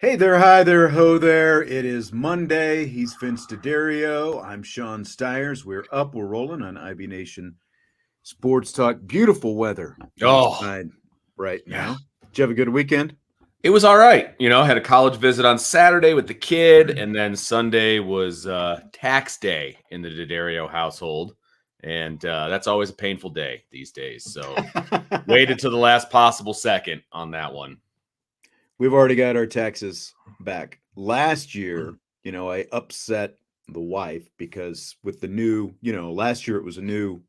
Hey there, hi there, ho there. It is Monday. He's Vince D'Addario. I'm Sean Stiers. We're up, we're rolling on IB Nation Sports Talk. Beautiful weather outside right now. Did you have a good weekend? It was all right. Had a college visit on Saturday with the kid, and then Sunday was tax day in the D'Addario household. And that's always a painful day these days. So waited to the last possible second on that one. We've already got our taxes back. Last year, I upset the wife because with the new, last year it was a new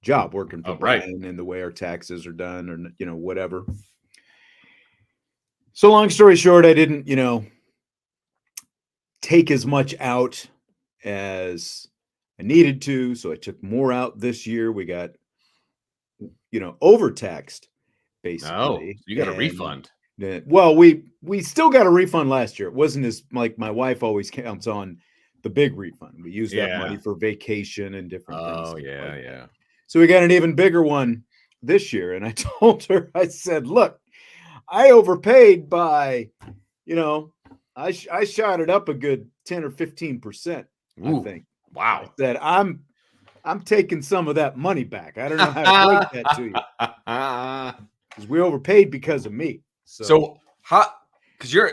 job working for Brian and the way our taxes are done or, whatever. So long story short, I didn't, take as much out as I needed to. So I took more out this year. We got, overtaxed basically. Oh, you got a refund. Well, we still got a refund last year. It wasn't as like my wife always counts on the big refund. We use that money for vacation and different things. Oh, yeah. So we got an even bigger one this year. And I told her, I said, look, I overpaid by, I shot it up a good 10 or 15%, I think. Wow. I said, I'm taking some of that money back. I don't know how to break that to you. Because we overpaid because of me. So how? Because you're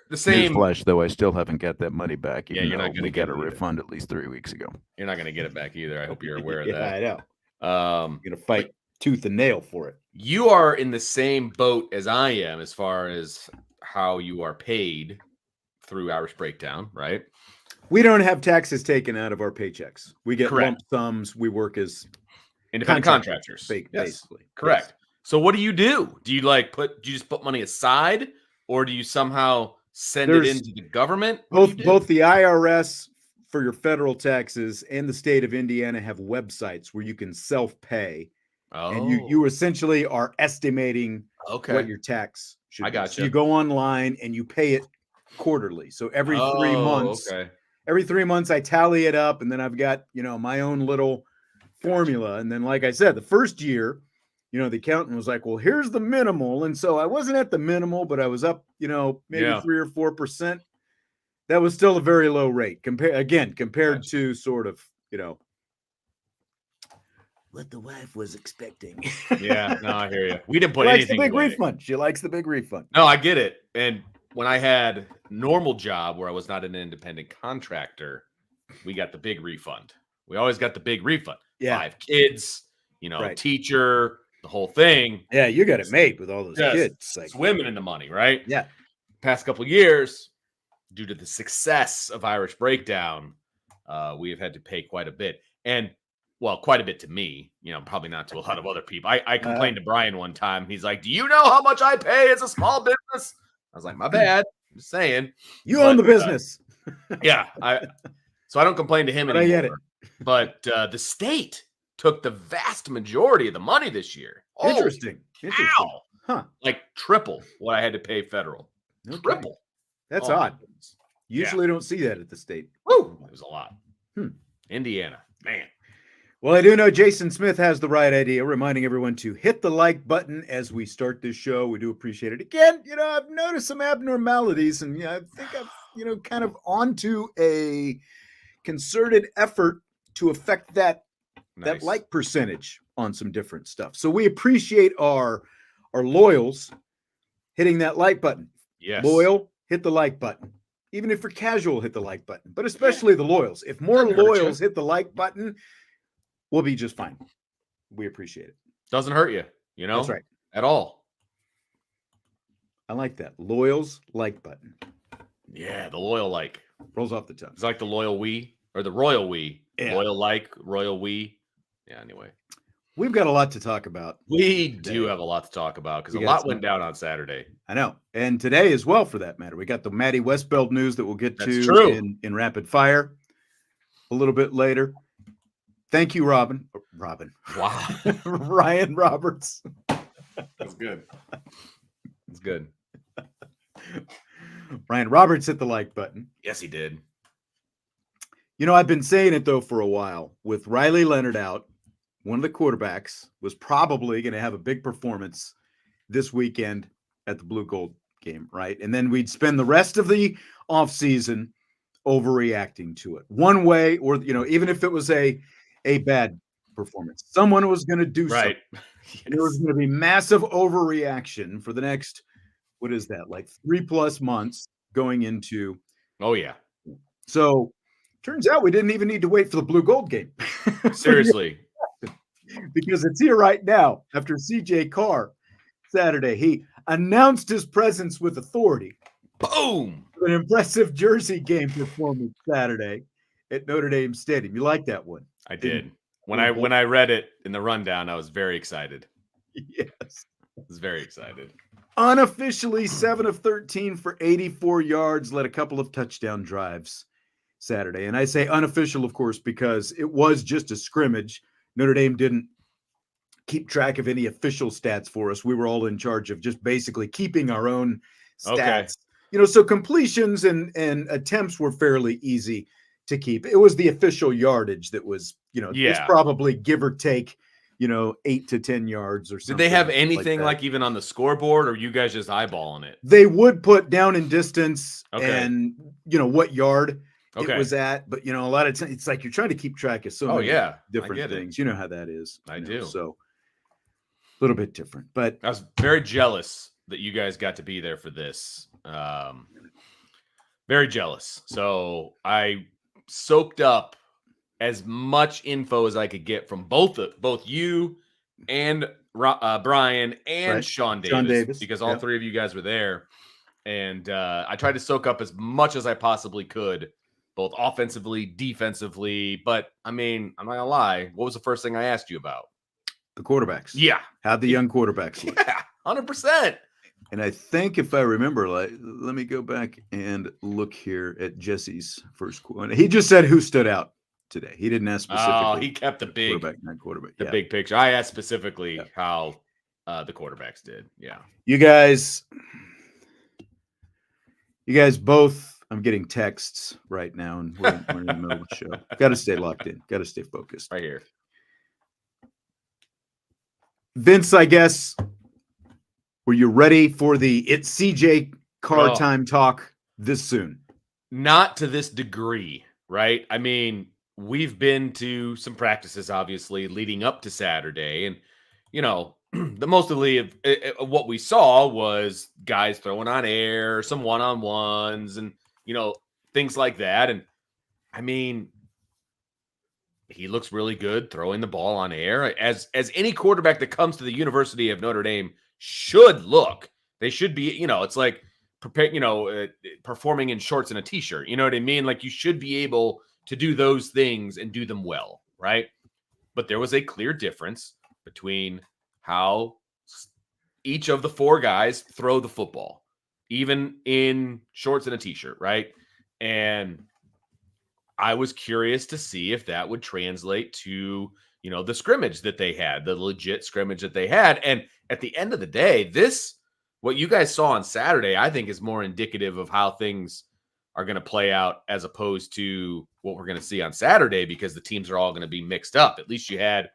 the same. Newsflash, though, I still haven't got that money back. Yeah, you're not going to get a refund at least 3 weeks ago. You're not going to get it back either. I hope you're aware of that. I know. I'm going to fight tooth and nail for it. You are in the same boat as I am as far as how you are paid through Irish Breakdown, right? We don't have taxes taken out of our paychecks. We get Correct. lump sums. We work as independent contractors. Basically. Correct. Yes. So what do? Do you do you just put money aside, or do you somehow send it into the government? Both the IRS for your federal taxes and the state of Indiana have websites where you can self-pay. And you essentially are estimating what your tax should be. I got you. So you go online and you pay it quarterly. So every 3 months, every 3 months I tally it up, and then I've got, my own little formula. And then, like I said, the first year, the accountant was like, well, here's the minimal. And so I wasn't at the minimal, but I was up, maybe 3 or 4%. That was still a very low rate compared to sort of, what the wife was expecting. Yeah, no, I hear you. We didn't put anything. She likes the big refund. She likes the big refund. No, I get it. And when I had normal job where I was not an independent contractor, we got the big refund. We always got the big refund. Yeah. 5 kids, teacher, the whole thing. Yeah, you got it made with all those kids. Like, swimming in the money, right? Yeah. Past couple of years, due to the success of Irish Breakdown, we have had to pay quite a bit. And quite a bit to me, probably not to a lot of other people. I complained to Brian one time. He's like, do you know how much I pay as a small business? I was like, my bad. I'm just saying. You own the business. Yeah. So I don't complain to him anymore. I get it. But the state took the vast majority of the money this year. Interesting. Wow. Huh. Like triple what I had to pay federal. Okay. Triple. That's odd. Usually don't see that at the state. Woo! It was a lot. Indiana. Man. Well, I do know Jason Smith has the right idea, reminding everyone to hit the like button as we start this show. We do appreciate it. Again, I've noticed some abnormalities, and I think I've, kind of onto a concerted effort to affect that like percentage on some different stuff. So we appreciate our loyals hitting that like button. Yes. Loyal, hit the like button. Even if you're casual, hit the like button. But especially the loyals. If more loyals hit the like button, we'll be just fine. We appreciate it. Doesn't hurt you, That's right. At all. I like that. Loyals like button. Yeah, the loyal like. Rolls off the tongue. It's like the loyal we or the royal we. Yeah. Loyal like, royal we. Yeah, anyway. We've got a lot to talk about. We do have a lot to talk about because a lot went down on Saturday. I know. And today as well, for that matter. We got the Maddy Westbeld news that we'll get to in rapid fire a little bit later. Thank you, Robin. Wow. Ryan Roberts. That's good. That's good. Ryan Roberts hit the like button. Yes, he did. I've been saying it, though, for a while. With Riley Leonard out, one of the quarterbacks was probably going to have a big performance this weekend at the Blue Gold game, right? And then we'd spend the rest of the offseason overreacting to it one way or, even if it was a bad performance, someone was going to do something. Yes. There was going to be massive overreaction for the next, what is that, like 3+ months going into. Oh, yeah. So turns out we didn't even need to wait for the blue gold game. Seriously. Because it's here right now. After CJ Carr Saturday, he announced his presence with authority. Boom! An impressive jersey game performance Saturday at Notre Dame Stadium. You like that one? I did. When I read it in the rundown, I was very excited. Yes. I was very excited. Unofficially 7 of 13 for 84 yards, led a couple of touchdown drives Saturday. And I say unofficial, of course, because it was just a scrimmage. Notre Dame didn't keep track of any official stats for us. We were all in charge of just basically keeping our own stats. Okay. So completions and attempts were fairly easy to keep. It was the official yardage that was, it's probably give or take, 8 to 10 yards or something. Did they have anything like even on the scoreboard, or you guys just eyeballing it? They would put down in distance and, what yard it was at. But, a lot of times it's like you're trying to keep track of so many different things. You know how that is. I do. So a little bit different. But I was very jealous that you guys got to be there for this. Very jealous. So I soaked up as much info as I could get from both you and Brian and Sean Davis, because all three of you guys were there. And I tried to soak up as much as I possibly could, both offensively, defensively. But I mean, I'm not gonna lie. What was the first thing I asked you about? The quarterbacks. Yeah. How'd the young quarterbacks look? Yeah, 100%. And I think if I remember, let me go back and look here at Jesse's first quote. He just said who stood out today. He didn't ask specifically. Oh, he kept the big quarterback, not quarterback. The big picture. I asked specifically how the quarterbacks did. Yeah. You guys both. I'm getting texts right now, and we're in the middle of the show. Got to stay locked in. Got to stay focused. Right here. Vince, I guess. Were you ready for it's CJ Carr time talk this soon? Not to this degree, right? I mean, we've been to some practices, obviously, leading up to Saturday. And, the mostly of what we saw was guys throwing on air, some one-on-ones, and, things like that. And, I mean, he looks really good throwing the ball on air, as any quarterback that comes to the University of Notre Dame should look. They should be, it's like performing in shorts and a t-shirt. You know what I mean? Like, you should be able to do those things and do them well, right? But there was a clear difference between how each of the four guys throw the football, even in shorts and a t-shirt, right? And I was curious to see if that would translate to, the scrimmage that they had, the legit scrimmage that they had. And at the end of the day, what you guys saw on Saturday, I think is more indicative of how things are going to play out as opposed to what we're going to see on Saturday, because the teams are all going to be mixed up. At least you had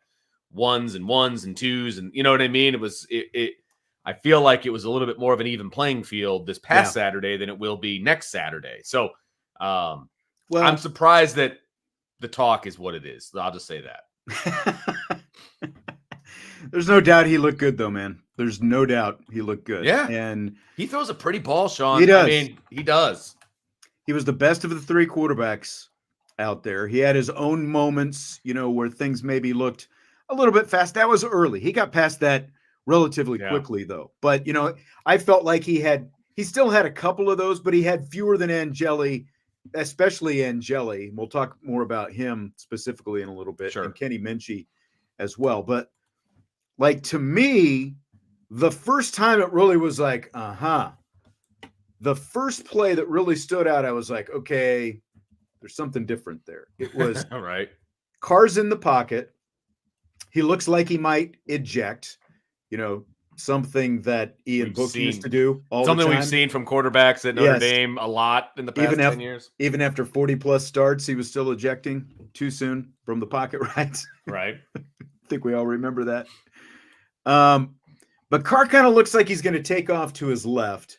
ones and twos, and you know what I mean? I feel like it was a little bit more of an even playing field this past Saturday than it will be next Saturday. So I'm surprised that the talk is what it is. I'll just say that. There's no doubt he looked good, though, man. There's no doubt he looked good. Yeah. And he throws a pretty ball, Sean. He does. I mean, he does. He was the best of the three quarterbacks out there. He had his own moments, where things maybe looked a little bit fast. That was early. He got past that relatively quickly, though. But, I felt like he still had a couple of those, but he had fewer than Angeli, especially Angeli. We'll talk more about him specifically in a little bit. Sure. And Kenny Minchey as well. But like, to me, the first time it really was like, the first play that really stood out, I was like, okay, there's something different there. It was all right. Carr's in the pocket. He looks like he might eject, something that Ian Book used to do all the time. Something we've seen from quarterbacks at Notre Dame a lot in the past 10 years. Even after 40+ starts, he was still ejecting too soon from the pocket, right? Right. I think we all remember that. But Carr kind of looks like he's going to take off to his left.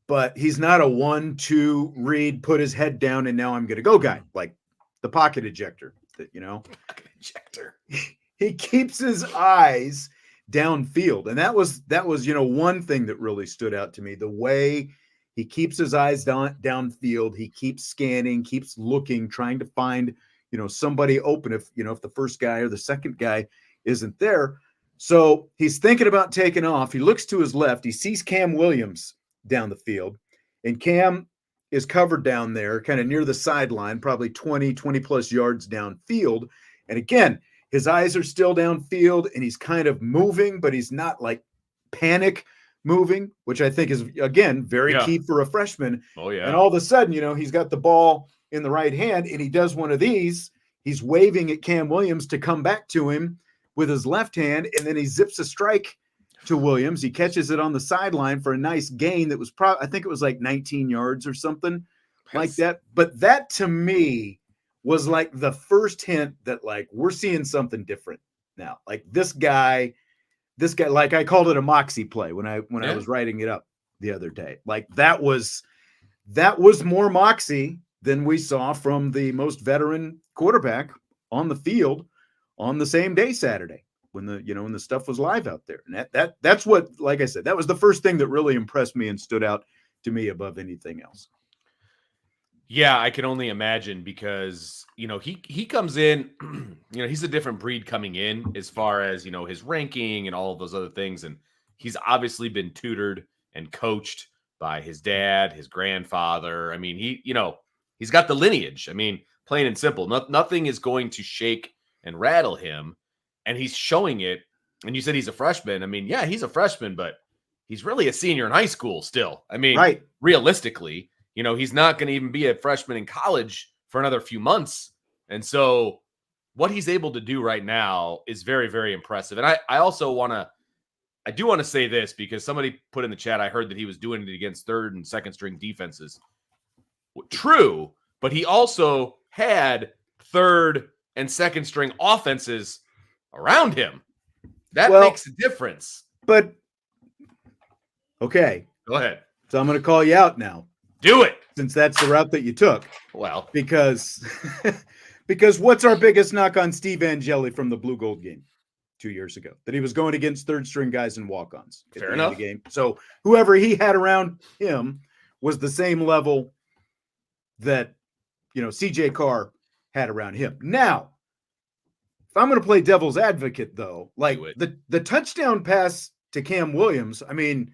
but he's not a 1-2 read, put his head down, and now I'm going to go guy, like the pocket ejector. That Pocket ejector. He keeps his eyes downfield, and that was one thing that really stood out to me. The way he keeps his eyes downfield, he keeps scanning, keeps looking, trying to find somebody open if the first guy or the second guy isn't there. So he's thinking about taking off. He looks to his left. He sees Cam Williams down the field, and Cam is covered down there, kind of near the sideline, probably 20 plus yards downfield. And again, his eyes are still downfield, and he's kind of moving, but he's not like panic moving, which I think is, again, very key for a freshman. Oh, yeah. And all of a sudden, he's got the ball in the right hand, and he does one of these. He's waving at Cam Williams to come back to him with his left hand, and then he zips a strike to Williams. He catches it on the sideline for a nice gain that was I think it was like 19 yards or something like that. But that to me was like the first hint that like we're seeing something different now. Like this guy, like I called it a moxie play when I was writing it up the other day. Like that was more moxie than we saw from the most veteran quarterback on the field on the same day Saturday when the stuff was live out there. And that's what, like I said, that was the first thing that really impressed me and stood out to me above anything else. Yeah, I can only imagine because, he comes in, he's a different breed coming in as far as, his ranking and all of those other things. And he's obviously been tutored and coached by his dad, his grandfather. I mean, he's got the lineage. I mean, plain and simple, nothing is going to shake and rattle him. And he's showing it. And you said he's a freshman. I mean, yeah, he's a freshman, but he's really a senior in high school still. I mean, right. Realistically, he's not going to even be a freshman in college for another few months. And so what he's able to do right now is very, very impressive. And I also want to say this because somebody put in the chat, I heard that he was doing it against third and second string defenses. True, but he also had third and second string offenses around him. That makes a difference. But okay. Go ahead. So I'm going to call you out now. Do it. Since that's the route that you took. Well, because what's our biggest knock on Steve Angeli from the Blue Gold game 2 years ago? That he was going against third string guys and walk-ons. Fair enough. Game. So whoever he had around him was the same level that, CJ Carr had around him. Now, if I'm going to play devil's advocate, though, like the touchdown pass to Cam Williams, I mean,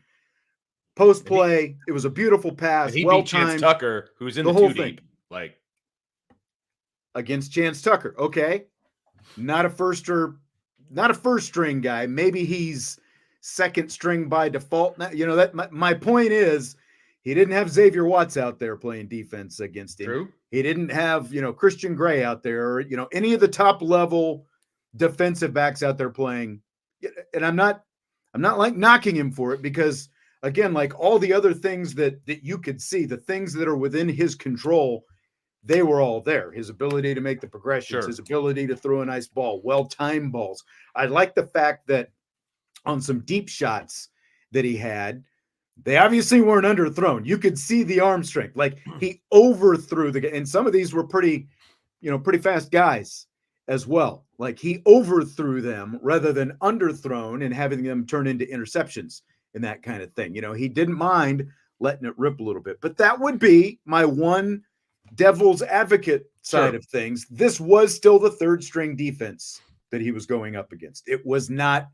post play, it was a beautiful pass. He beat Chance Tucker, who's in the whole thing, like against Chance Tucker. Okay, not a first string guy. Maybe he's second string by default. That my point is, he didn't have Xavier Watts out there playing defense against him. True. He didn't have Christian Gray out there, or any of the top level defensive backs out there playing. And I'm not like knocking him for it because, again, like all the other things that you could see, the things that are within his control, they were all there. His ability to make the progressions, his ability to throw a nice ball, well-timed balls. I like the fact that on some deep shots that he had, they obviously weren't underthrown. You could see the arm strength. Like he overthrew and some of these were pretty fast guys as well. Like he overthrew them rather than underthrown and having them turn into interceptions and that kind of thing. He didn't mind letting it rip a little bit, but that would be my one devil's advocate side of things. This was still the third string defense that he was going up against. It was not,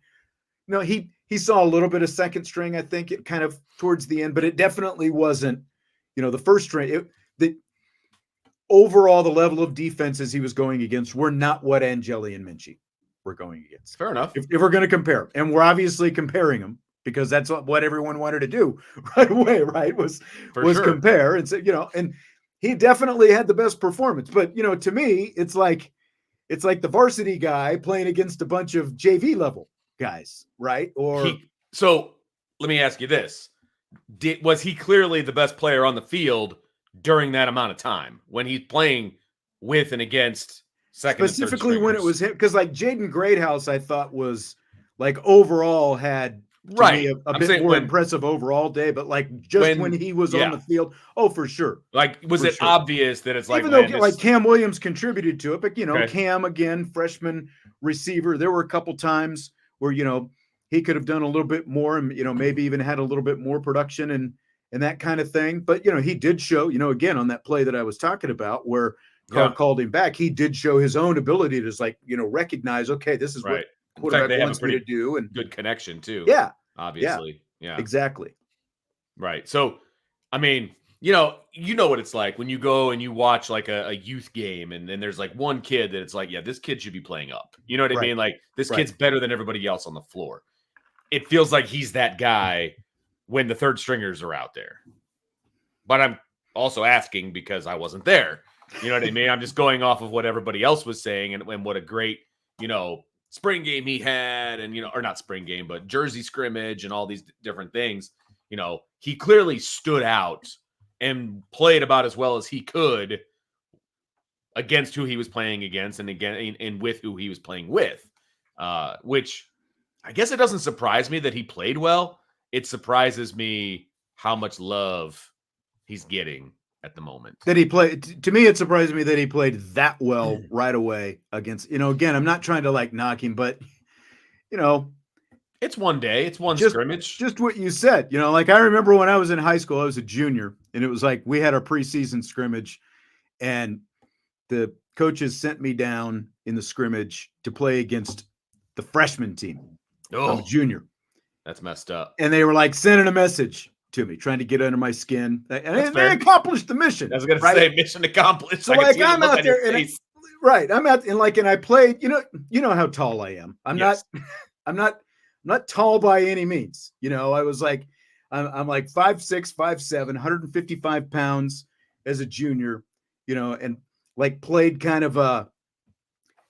he saw a little bit of second string, I think, it kind of towards the end, but it definitely wasn't, the first string. Overall, the level of defenses he was going against were not what Angeli and Minchey were going against. Fair enough. If we're going to compare, and we're obviously comparing them because that's what everyone wanted to do right away, right? Was compare and say, and he definitely had the best performance. But to me, it's like the varsity guy playing against a bunch of JV level guys, right? So let me ask you this: was he clearly the best player on the field during that amount of time when he's playing with and against second specifically when it was him? Because like Jaden Greathouse, I thought was like overall had me a bit more impressive overall day, but like just when he was on the field, for sure. Like, was it obvious that it's like, even though like Cam Williams contributed to it, but Cam again, freshman receiver, there were a couple times where he could have done a little bit more and maybe even had a little bit more production and that kind of thing. But he did show, again on that play that I was talking about where Carr called him back, he did show his own ability to just recognize, okay, this is what quarterback wants me to do, and good connection too. Yeah, obviously, yeah, exactly. Right. So, I mean, you know what it's like when you go and you watch like a youth game, and then there's like one kid that it's like, yeah, this kid should be playing up. You know what I mean? Like this kid's better than everybody else on the floor. It feels like he's that guy when the third stringers are out there. But I'm also asking because I wasn't there. You know what I mean? I'm just going off of what everybody else was saying and what a great, spring game he had, and or not spring game, but Jersey scrimmage and all these different things. He clearly stood out and played about as well as he could against who he was playing against and with who he was playing with. Which I guess it doesn't surprise me that he played well. It surprises me how much love he's getting at the moment. That he played, to me, it surprised me that he played that well right away against, again, I'm not trying to like knock him, but, it's one day, it's one scrimmage. Just what you said, like I remember when I was in high school, I was a junior, and it was like we had our preseason scrimmage, and the coaches sent me down in the scrimmage to play against the freshman team. I was a junior. That's messed up. And they were like sending a message to me, trying to get under my skin. And they accomplished the mission. I was going to say mission accomplished. So like I'm out there and I played, you know how tall I am. I'm not tall by any means. I was like, I'm like 5'6", 5'7", 155 pounds as a junior, and like played kind of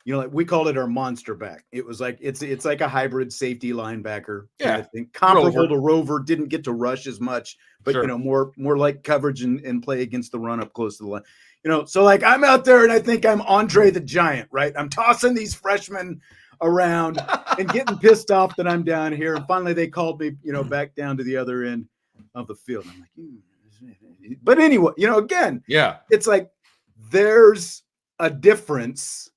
like we called it our monster back. It was like it's like a hybrid safety linebacker kind of thing. Comparable to Rover, didn't get to rush as much, but more like coverage and play against the run up close to the line. So like I'm out there and I think I'm Andre the Giant, right? I'm tossing these freshmen around and getting pissed off that I'm down here. And finally they called me, back down to the other end of the field. I'm like, but anyway, again, it's like there's a difference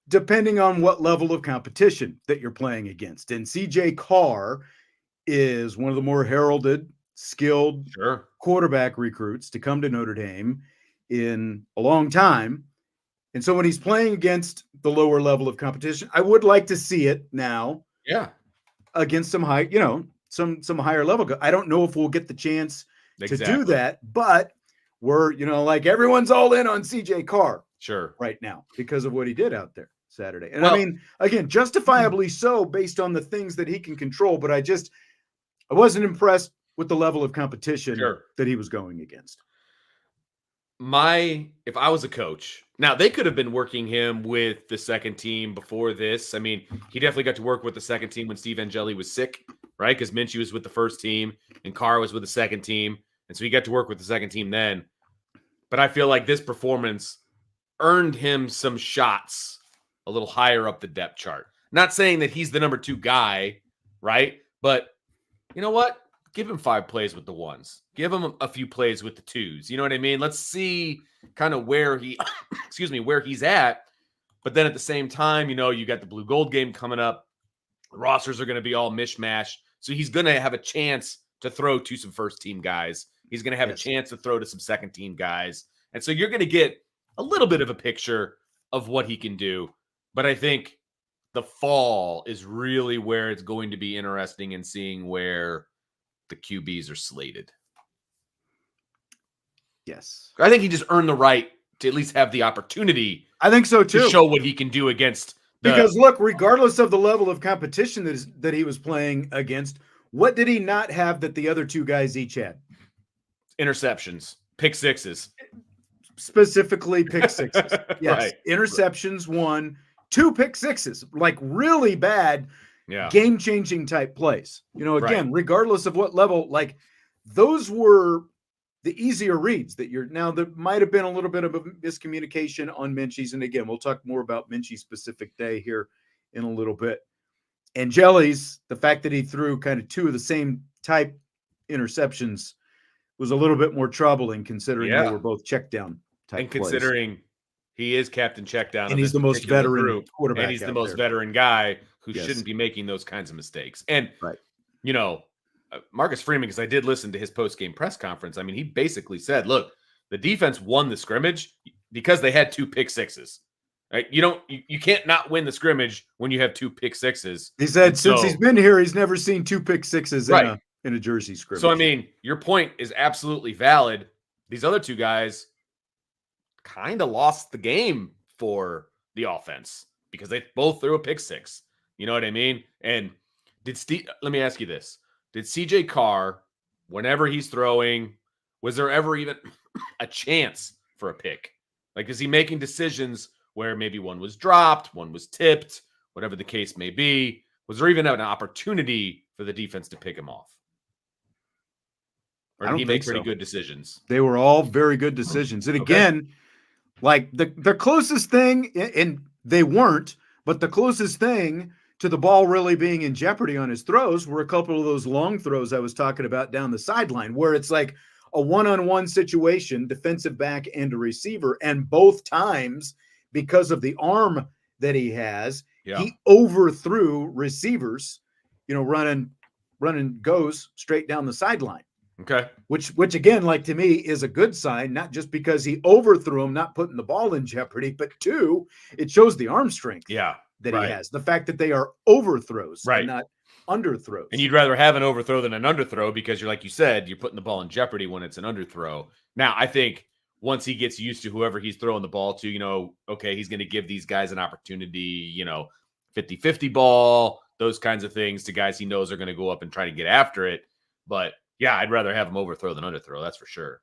depending on what level of competition that you're playing against. And CJ Carr is one of the more heralded, skilled quarterback recruits to come to Notre Dame in a long time. And so when he's playing against the lower level of competition, I would like to see it now. Yeah. Against some high, some higher level. I don't know if we'll get the chance to do that, but we're, like everyone's all in on CJ Carr right now because of what he did out there Saturday. And I mean, again, justifiably so based on the things that he can control, but I wasn't impressed with the level of competition that he was going against. If I was a coach, now they could have been working him with the second team before this. I mean, he definitely got to work with the second team when Steve Angeli was sick, right? Because Minchey was with the first team and Carr was with the second team. And so he got to work with the second team then. But I feel like this performance earned him some shots a little higher up the depth chart. Not saying that he's the number 2 guy, right? But you know what? Give him 5 plays with the ones. Give him a few plays with the 2s. You know what I mean? Let's see kind of where where he's at. But then at the same time, you got the blue gold game coming up. The rosters are going to be all mishmash. So he's going to have a chance to throw to some first team guys. He's going to have a chance to throw to some second team guys. And so you're going to get a little bit of a picture of what he can do. But I think the fall is really where it's going to be interesting in seeing where the QBs are slated. Yes. I think he just earned the right to at least have the opportunity. I think so too. To show what he can do against. Because look, regardless of the level of competition that he was playing against, what did he not have that the other 2 guys each had? Interceptions, pick sixes. Specifically pick sixes. Yes. Interceptions 1, 2 pick sixes, like really bad, game-changing type plays. Again, regardless of what level, like those were the easier reads that there might have been a little bit of a miscommunication on Minchey's. And again, we'll talk more about Minchey's specific day here in a little bit. Angeli's, the fact that he threw kind of two of the same type interceptions was a little bit more troubling considering they were both check down type and plays. considering he is captain check down And he's the most veteran group, quarterback and he's the out most there. veteran guy who Yes. shouldn't be making those kinds of mistakes. And Right. you know, Marcus Freeman, because I did listen to his post-game press conference. I mean, he basically said, look, the defense won the scrimmage because they had 2 pick sixes. Right? You can't not win the scrimmage when you have 2 pick sixes. He said since he's been here, he's never seen 2 pick sixes in a Jersey scrimmage. So I mean, your point is absolutely valid. These other 2 guys kind of lost the game for the offense because they both threw a pick six. You know what I mean? And let me ask you this. Did CJ Carr, whenever he's throwing, was there ever even a chance for a pick? Like, is he making decisions where maybe one was dropped, one was tipped, whatever the case may be? Was there even an opportunity for the defense to pick him off? Or did he make pretty good decisions? They were all very good decisions. And again, like the closest thing, and they weren't, but the closest thing to the ball really being in jeopardy on his throws were a couple of those long throws I was talking about down the sideline, where it's like a one-on-one situation, defensive back and a receiver. And both times, because of the arm that he has, he overthrew receivers, running goes straight down the sideline. Okay. Which again, like to me, is a good sign, not just because he overthrew him, not putting the ball in jeopardy, but 2, it shows the arm strength. That he has. The fact that they are overthrows and not underthrows. And you'd rather have an overthrow than an underthrow because you're, like you said, you're putting the ball in jeopardy when it's an underthrow. Now, I think once he gets used to whoever he's throwing the ball to, okay, he's going to give these guys an opportunity, 50-50 ball, those kinds of things to guys he knows are going to go up and try to get after it. But yeah, I'd rather have him overthrow than underthrow. That's for sure.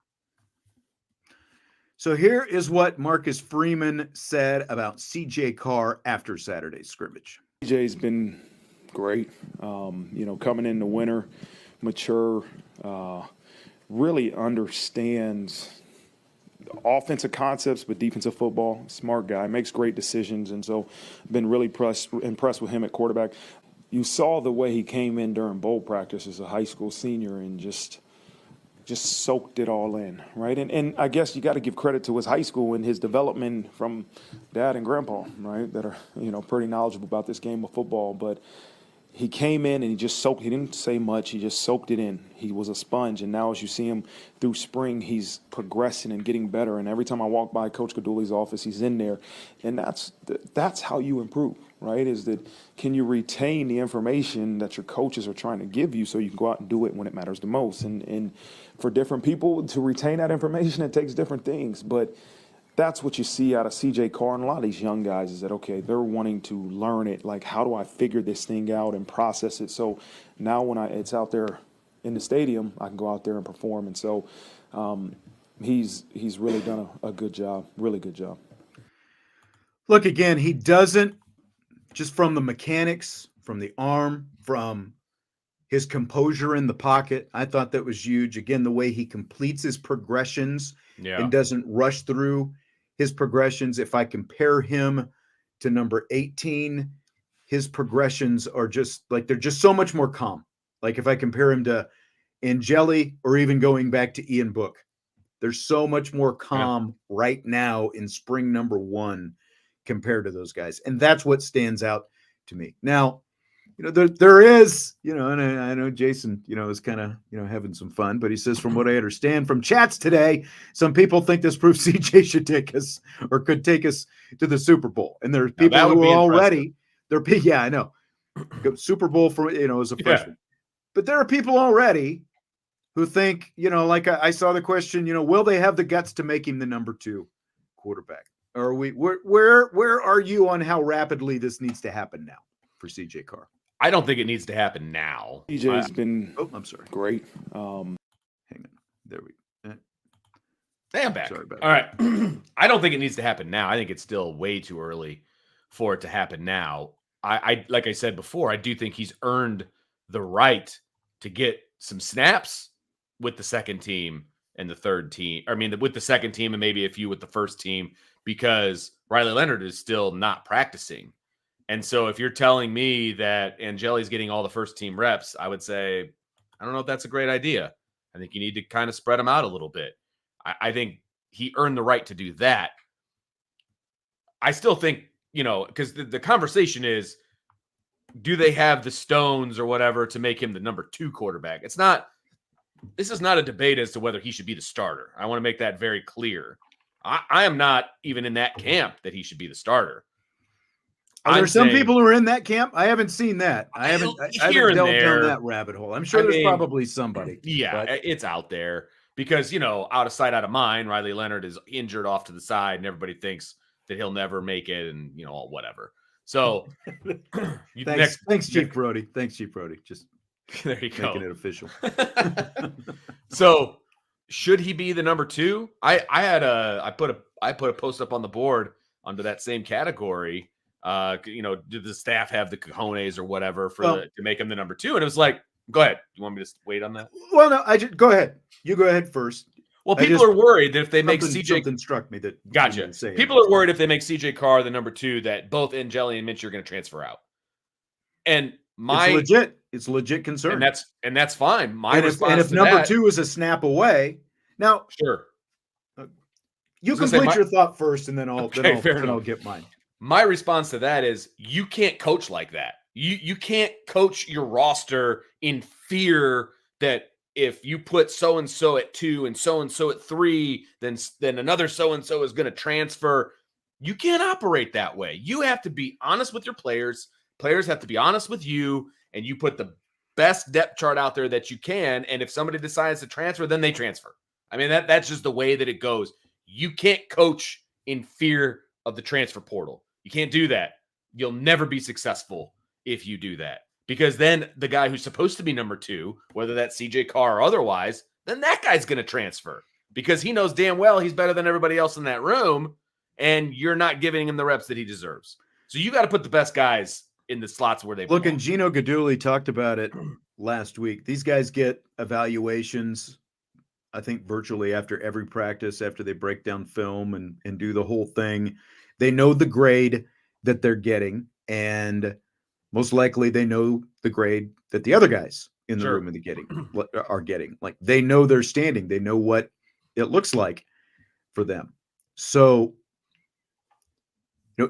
So here is what Marcus Freeman said about CJ Carr after Saturday's scrimmage. CJ's been great. Coming in the winter, mature, really understands offensive concepts, but defensive football. Smart guy, makes great decisions, and so been really impressed with him at quarterback. You saw the way he came in during bowl practice as a high school senior and just soaked it all in, right? And I guess you got to give credit to his high school and his development from dad and grandpa, right, that are, pretty knowledgeable about this game of football. But he came in and he didn't say much, he just soaked it in. He was a sponge, and now as you see him through spring, he's progressing and getting better. And every time I walk by Coach Guidugli's office, he's in there. And that's how you improve, right, is that can you retain the information that your coaches are trying to give you so you can go out and do it when it matters the most. And for different people to retain that information, it takes different things. But that's what you see out of CJ Carr and a lot of these young guys is that, okay, they're wanting to learn it. Like, how do I figure this thing out and process it? So now when it's out there in the stadium, I can go out there and perform. And so he's really done a good job, really good job. Look, again, he doesn't, just from the mechanics, from the arm, from his composure in the pocket, I thought that was huge. Again, the way he completes his progressions and doesn't rush through his progressions. If I compare him to number 18, his progressions are just like, they're just so much more calm. Like if I compare him to Angeli or even going back to Ian Book, they're so much more calm right now in spring number 1 compared to those guys. And that's what stands out to me. Now, there is, and I know Jason, is kind of, having some fun, but he says, from what I understand from chats today, some people think this proves CJ should take us or could take us to the Super Bowl. And there's people who are already, I know, Super Bowl for, as a freshman. But there are people already who think, like I saw the question, will they have the guts to make him the number 2 quarterback? Or where are you on how rapidly this needs to happen now for CJ Carr? I don't think it needs to happen now. CJ's been great. Hang on. There we Hey, I'm back. Sorry about All right. I don't think it needs to happen now. I think it's still way too early for it to happen now. I like I said before, I do think he's earned the right to get some snaps with the second team and the third team. I mean, with the second team and maybe a few with the first team, because Riley Leonard is still not practicing. And so if you're telling me that Angeli's getting all the first team reps, I would say, I don't know if that's a great idea. I think you need to kind of spread them out a little bit. I think he earned the right to do that. I still think, because the conversation is, do they have the stones or whatever to make him the number 2 quarterback? This is not a debate as to whether he should be the starter. I want to make that very clear. I am not even in that camp that he should be the starter. Are there some people who are in that camp? I haven't seen that. I haven't delved down that rabbit hole. I'm sure there's probably somebody. Yeah, it's out there because, out of sight, out of mind, Riley Leonard is injured off to the side and everybody thinks that he'll never make it and, whatever. So thanks, Chief Brody. Thanks, Chief Brody. Just there you go. Making it official. So should he be the number 2? I put a post up on the board under that same category. Did the staff have the cojones or whatever to make him the number 2? And it was like, go ahead. You want me to wait on that? Well, no, go ahead. You go ahead first. Well, people are worried that if they make CJ, something struck me that gotcha. People are worried if they make CJ Carr the number 2 that both Angeli and Minchey are going to transfer out. And it's legit concern, and that's fine. If number 2 is a snap away, now sure. You complete your thought first, and then I'll get mine. My response to that is you can't coach like that. You can't coach your roster in fear that if you put so-and-so at 2 and so-and-so at 3, then another so-and-so is going to transfer. You can't operate that way. You have to be honest with your players. Players have to be honest with you, and you put the best depth chart out there that you can. And if somebody decides to transfer, then they transfer. I mean, that's just the way that it goes. You can't coach in fear of the transfer portal. You can't do that. You'll never be successful if you do that. Because then the guy who's supposed to be number 2, whether that's CJ Carr or otherwise, then that guy's going to transfer because he knows damn well he's better than everybody else in that room, and you're not giving him the reps that he deserves. So you got to put the best guys in the slots where they belong. Look, and Gino Guidugli talked about it last week. These guys get evaluations, I think, virtually after every practice, after they break down film and do the whole thing. They know the grade that they're getting, and most likely they know the grade that the other guys in the room are getting. Like, they know their standing. They know what it looks like for them. So,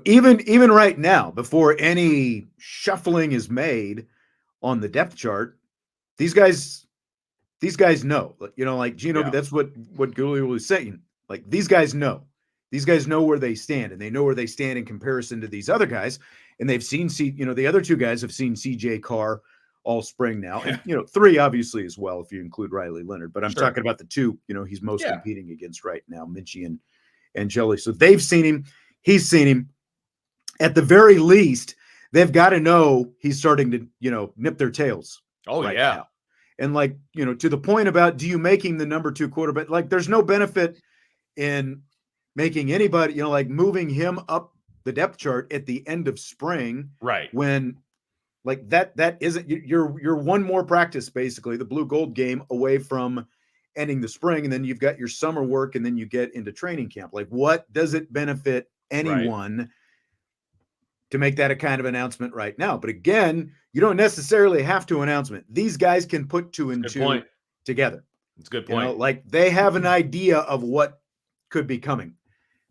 even right now, before any shuffling is made on the depth chart, these guys know. Like Gino, that's what Guidugli was saying. Like, these guys know. These guys know where they stand, and they know where they stand in comparison to these other guys. And they've seen, the other 2 guys have seen CJ Carr all spring now. And, 3 obviously as well, if you include Riley Leonard. But I'm talking about the 2, he's most competing against right now, Minchey and Angeli. So they've seen him. He's seen him. At the very least, they've got to know he's starting to, nip their tails. Oh, right yeah. Now. And to the point about, do you make him the number 2 quarterback? Like, there's no benefit in making anybody, moving him up the depth chart at the end of spring, right? When that isn't, you're one more practice, basically the blue gold game away from ending the spring. And then you've got your summer work, and then you get into training camp. Like, what does it benefit anyone to make that a kind of announcement right now? But again, you don't necessarily have to announce it. These guys can put 2 and 2 together. It's a good point. They have an idea of what could be coming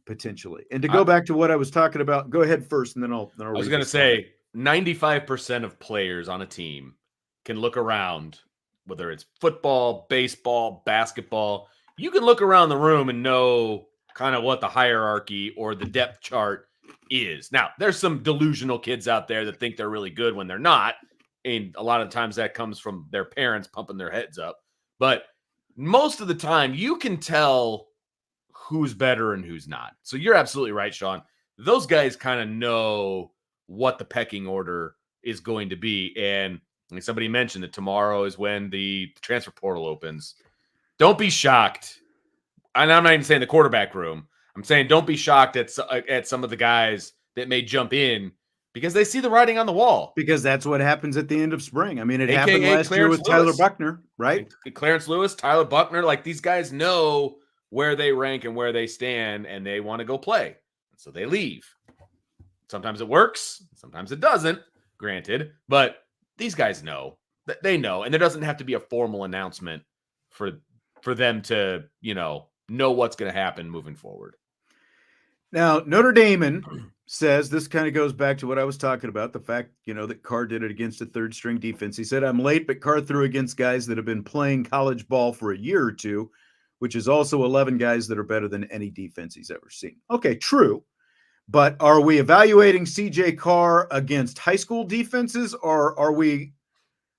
potentially. And to go back to what I was talking about, go ahead first, and then I'll I was going to say 95% of players on a team can look around, whether it's football, baseball, basketball. You can look around the room and know kind of what the hierarchy or the depth chart is. Now, there's some delusional kids out there that think they're really good when they're not. And a lot of times that comes from their parents pumping their heads up. But most of the time, you can tell who's better and who's not. So you're absolutely right, Sean. Those guys kind of know what the pecking order is going to be. And like somebody mentioned that tomorrow is when the transfer portal opens. Don't be shocked. And I'm not even saying the quarterback room. I'm saying don't be shocked at some of the guys that may jump in because they see the writing on the wall. Because that's what happens at the end of spring. I mean, it happened last year with Tyler Buckner, right? Clarence Lewis, Tyler Buckner, like these guys know where they rank and where they stand, and they want to go play. So they leave. Sometimes it works, sometimes it doesn't, granted, but these guys know that they know, and there doesn't have to be a formal announcement for them to, know what's going to happen moving forward. Now, Notre Dame says this kind of goes back to what I was talking about, the fact, that Carr did it against a third string defense. He said, I'm late, but Carr threw against guys that have been playing college ball for a year or two, which is also 11 guys that are better than any defense he's ever seen. Okay, true. But are we evaluating CJ Carr against high school defenses, or are we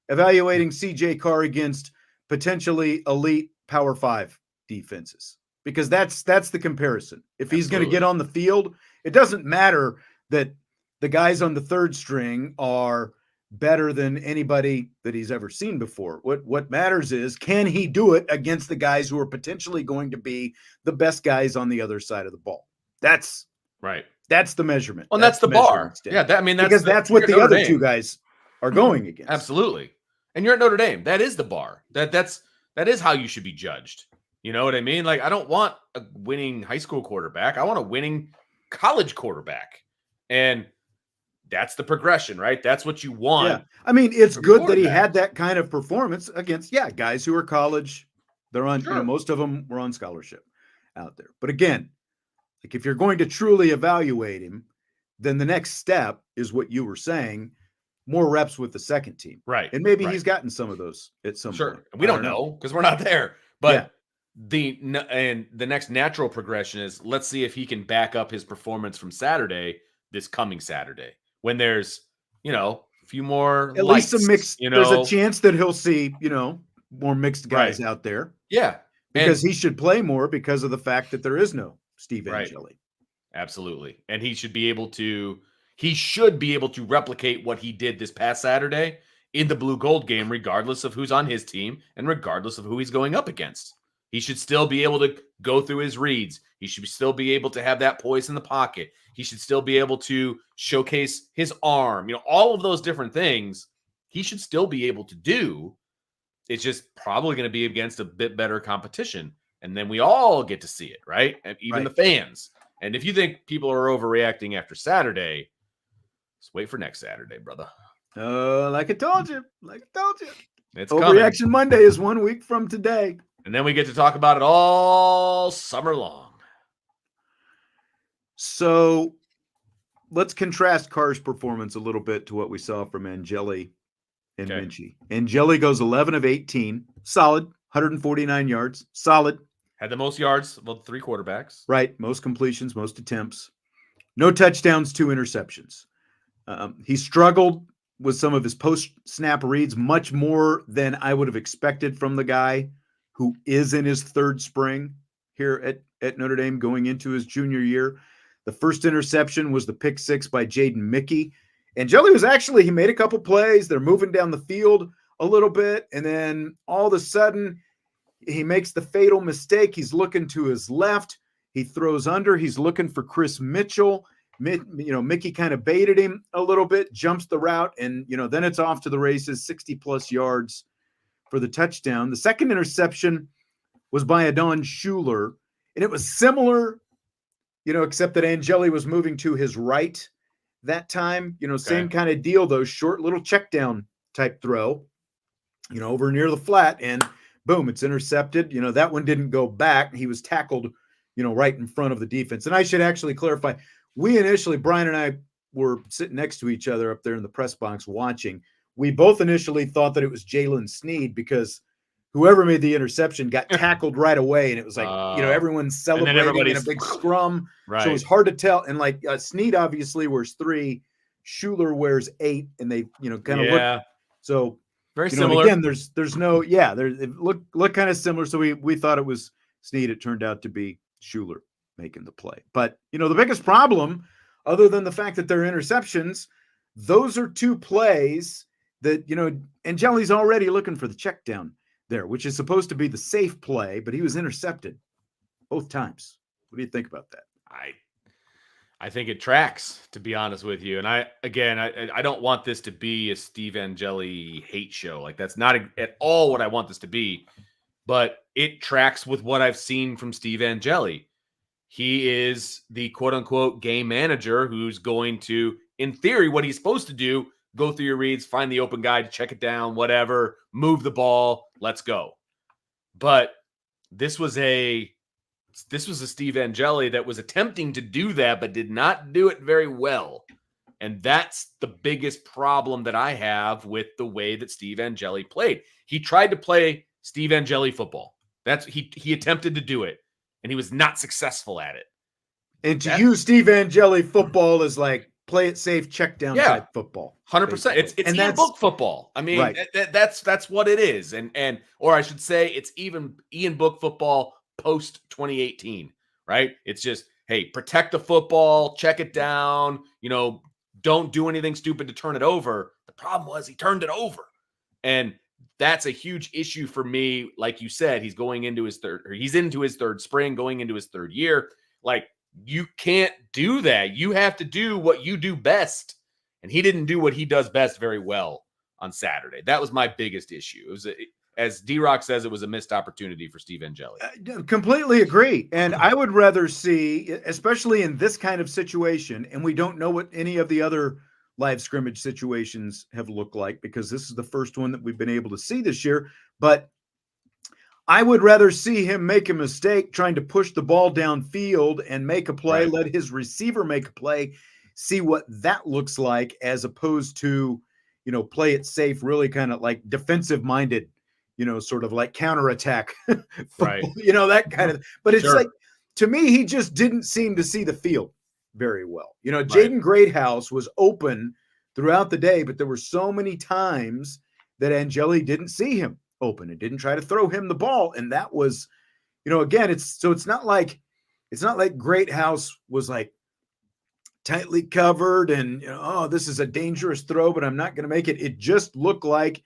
evaluating CJ Carr against potentially elite Power 5 defenses? Because that's the comparison. If he's going to get on the field, it doesn't matter that the guys on the third string are better than anybody that he's ever seen before. What matters is, can he do it against the guys who are potentially going to be the best guys on the other side of the ball? That's right. That's the measurement. Well, that's the bar. Yeah, that's what the other Dame. two guys are going against. Absolutely. And you're at Notre Dame. That is the bar. That is how you should be judged. You know what I mean? Like, I don't want a winning high school quarterback. I want a winning college quarterback. And that's the progression, right? That's what you want. Yeah. I mean, it's good that he had that kind of performance against, guys who are college. They're on, most of them were on scholarship out there. But again, like, if you're going to truly evaluate him, then the next step is what you were saying, more reps with the second team. Right. And maybe he's gotten some of those at some point. We don't know because we're not there. But the next natural progression is, let's see if he can back up his performance from Saturday, this coming Saturday, when there's, a few more at lights, least some mixed, there's a chance that he'll see, more mixed guys out there. Yeah. Because he should play more because of the fact that there is no Steve Angeli. Absolutely. And he should be able to replicate what he did this past Saturday in the blue gold game, regardless of who's on his team and regardless of who he's going up against. He should still be able to go through his reads. He should still be able to have that poise in the pocket. He should still be able to showcase his arm. All of those different things he should still be able to do. It's just probably going to be against a bit better competition. And then we all get to see it, right? And even the fans. And if you think people are overreacting after Saturday, just wait for next Saturday, brother. Like I told you. It's Overreaction coming. Monday is 1 week from today. And then we get to talk about it all summer long. So let's contrast Carr's performance a little bit to what we saw from Angeli and Minchey. Angeli goes 11 of 18. Solid. 149 yards. Solid. Had the most yards of the three quarterbacks. Right. Most completions, most attempts. No touchdowns, 2 interceptions. He struggled with some of his post-snap reads, much more than I would have expected from the guy who is in his third spring here at Notre Dame going into his junior year. The first interception was the pick 6 by Jaden Mickey. Angeli he made a couple plays. They're moving down the field a little bit, and then all of a sudden he makes the fatal mistake. He's looking to his left. He throws under. He's looking for Chris Mitchell. Mickey kind of baited him a little bit, jumps the route, and, then it's off to the races, 60-plus yards for the touchdown. The second interception was by Adon Schuler, and it was similar, except that Angeli was moving to his right that time. Same kind of deal, though, short little check down type throw, over near the flat, and boom, it's intercepted. That one didn't go back. He was tackled, right in front of the defense. And I should actually clarify, we initially, Brian and I were sitting next to each other up there in the press box watching. We both initially thought that it was Jalen Sneed because whoever made the interception got tackled right away. And it was like, everyone's celebrating in a big scrum. Right. So it was hard to tell. And Sneed obviously wears 3, Schuler wears 8, and they, kind of look. So very similar. Again, there's no, it look kind of similar. So we thought it was Sneed. It turned out to be Schuler making the play. But, the biggest problem, other than the fact that they're interceptions, those are 2 plays that, Angeli's already looking for the check down there, which is supposed to be the safe play, but he was intercepted both times. What do you think about that? I think it tracks, to be honest with you. And I don't want this to be a Steve Angeli hate show. Like, that's not at all what I want this to be, but it tracks with what I've seen from Steve Angeli. he is the quote unquote game manager who's going to, in theory, what he's supposed to do, go through your reads, find the open guy, check it down, whatever, move the ball, let's go. But this was a Steve Angeli that was attempting to do that, but did not do it very well. And that's the biggest problem that I have with the way that Steve Angeli played. He tried to play Steve Angeli football. He attempted to do it, and he was not successful at it. And to use Steve Angeli football is like play it safe, check down type football. 100%. It's Ian Book football. I mean, right. That's what it is. Or I should say it's even Ian Book football post 2018, right? It's just, hey, protect the football, check it down, don't do anything stupid to turn it over. The problem was he turned it over. And that's a huge issue for me. Like you said, he's into his third spring, going into his third year. Like, you can't do that. You have to do what you do best. And he didn't do what he does best very well on Saturday. That was my biggest issue. It was, as D-Rock says, it was a missed opportunity for Steve Angeli. Completely agree. And I would rather see, especially in this kind of situation, and we don't know what any of the other live scrimmage situations have looked like because this is the first one that we've been able to see this year. But I would rather see him make a mistake trying to push the ball downfield and make a play, right. Let his receiver make a play, see what that looks like, as opposed to, play it safe, really kind of like defensive minded, sort of like counterattack, right? That kind of. But it's sure. like, to me, he just didn't seem to see the field very well. Jaden Greathouse was open throughout the day, but there were so many times that Angeli didn't see him open and didn't try to throw him the ball. And that was, again, it's not like Greathouse was like tightly covered and, this is a dangerous throw, but I'm not going to make it. It just looked like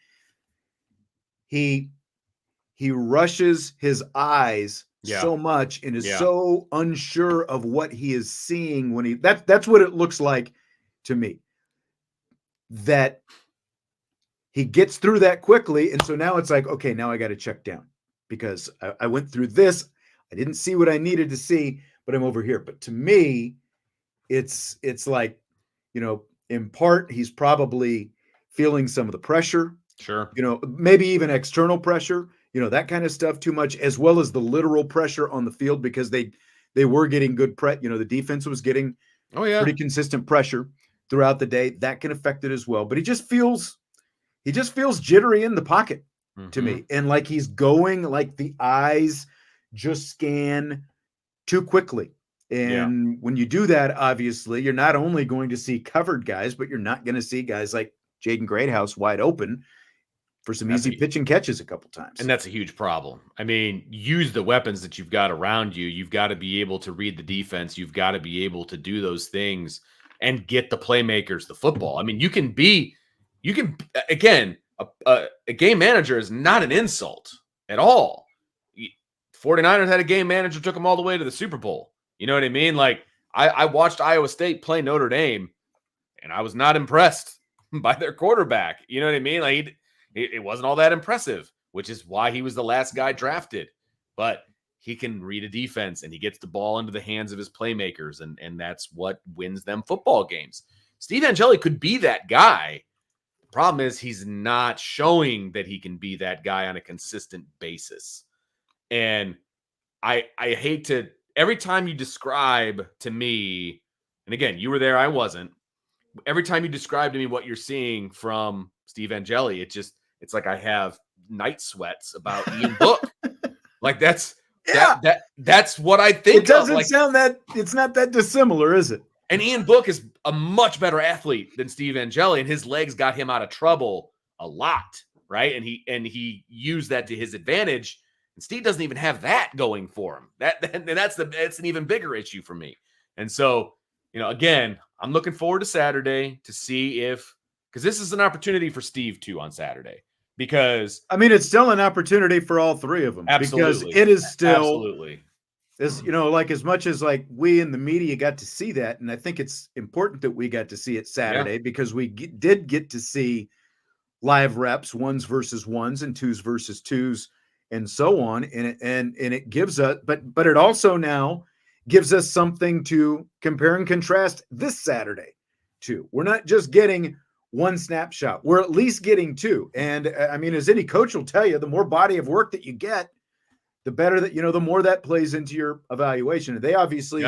he rushes his eyes so much and is so unsure of what he is seeing when that's what it looks like to me, that he gets through that quickly. And so now it's like, okay, now I got to check down because I went through this. I didn't see what I needed to see, but I'm over here. But to me, it's like, in part, he's probably feeling some of the pressure. Sure. Maybe even external pressure, that kind of stuff too much, as well as the literal pressure on the field, because they were getting good the defense was getting pretty consistent pressure throughout the day. That can affect it as well. But he just feels jittery in the pocket to me. And like he's going, like the eyes just scan too quickly. And when you do that, obviously, you're not only going to see covered guys, but you're not going to see guys like Jaden Greathouse wide open for some easy pitch and catches a couple times. And that's a huge problem. I mean, use the weapons that you've got around you. You've got to be able to read the defense. You've got to be able to do those things and get the playmakers the football. I mean, again, a game manager is not an insult at all. 49ers had a game manager, took them all the way to the Super Bowl. You know what I mean? Like, I watched Iowa State play Notre Dame, and I was not impressed by their quarterback. You know what I mean? Like, it wasn't all that impressive, which is why he was the last guy drafted. But he can read a defense, and he gets the ball into the hands of his playmakers, and that's what wins them football games. Steve Angeli could be that guy. The problem is he's not showing that he can be that guy on a consistent basis. And I hate to – every time you describe to me – and again, you were there, I wasn't. Every time you describe to me what you're seeing from Steve Angeli, it's like I have night sweats about Ian Book. Like that's what I think. It doesn't sound that it's not that dissimilar, is it? And Ian Book is a much better athlete than Steve Angeli, and his legs got him out of trouble a lot, right? And he used that to his advantage. And Steve doesn't even have that going for him. That's an even bigger issue for me. And so, again, I'm looking forward to Saturday to see because this is an opportunity for Steve too on Saturday. Because I mean, it's still an opportunity for all three of them. Absolutely. Because it is still absolutely like as much as like we in the media got to see that, and I think it's important that we got to see it Saturday because we did get to see live reps, ones versus ones and twos versus twos, and so on. And it gives us, but it also now gives us something to compare and contrast this Saturday to. We're not just getting one snapshot. We're at least getting two. And I mean, as any coach will tell you, the more body of work that you get, the better that, the more that plays into your evaluation. And they obviously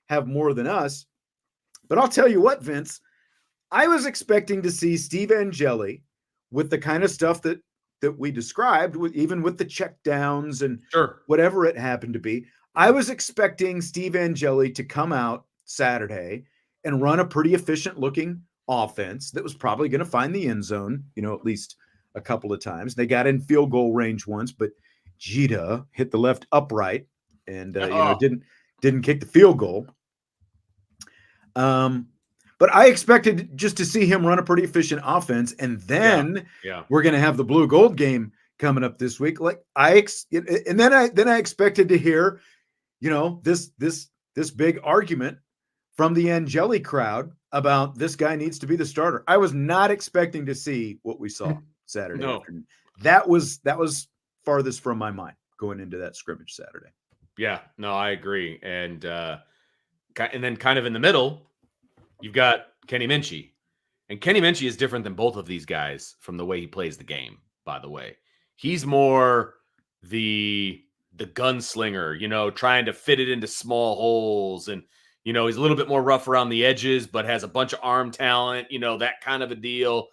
have more than us. But I'll tell you what, Vince, I was expecting to see Steve Angeli with the kind of stuff that we described, even with the check downs and whatever it happened to be. I was expecting Steve Angeli to come out Saturday and run a pretty efficient looking offense that was probably going to find the end zone, at least a couple of times. They got in field goal range once, but Gita hit the left upright and didn't kick the field goal. But I expected just to see him run a pretty efficient offense, and then we're going to have the blue gold game coming up this week. Like then I expected to hear, this big argument from the Angeli crowd about this guy needs to be the starter. I was not expecting to see what we saw Saturday afternoon. That was farthest from my mind going into that scrimmage Saturday. Yeah, no, I agree. And then kind of in the middle, you've got Kenny Minchey. And Kenny Minchey is different than both of these guys from the way he plays the game, by the way. He's more the gunslinger, trying to fit it into small holes. And, he's a little bit more rough around the edges, but has a bunch of arm talent, that kind of a deal.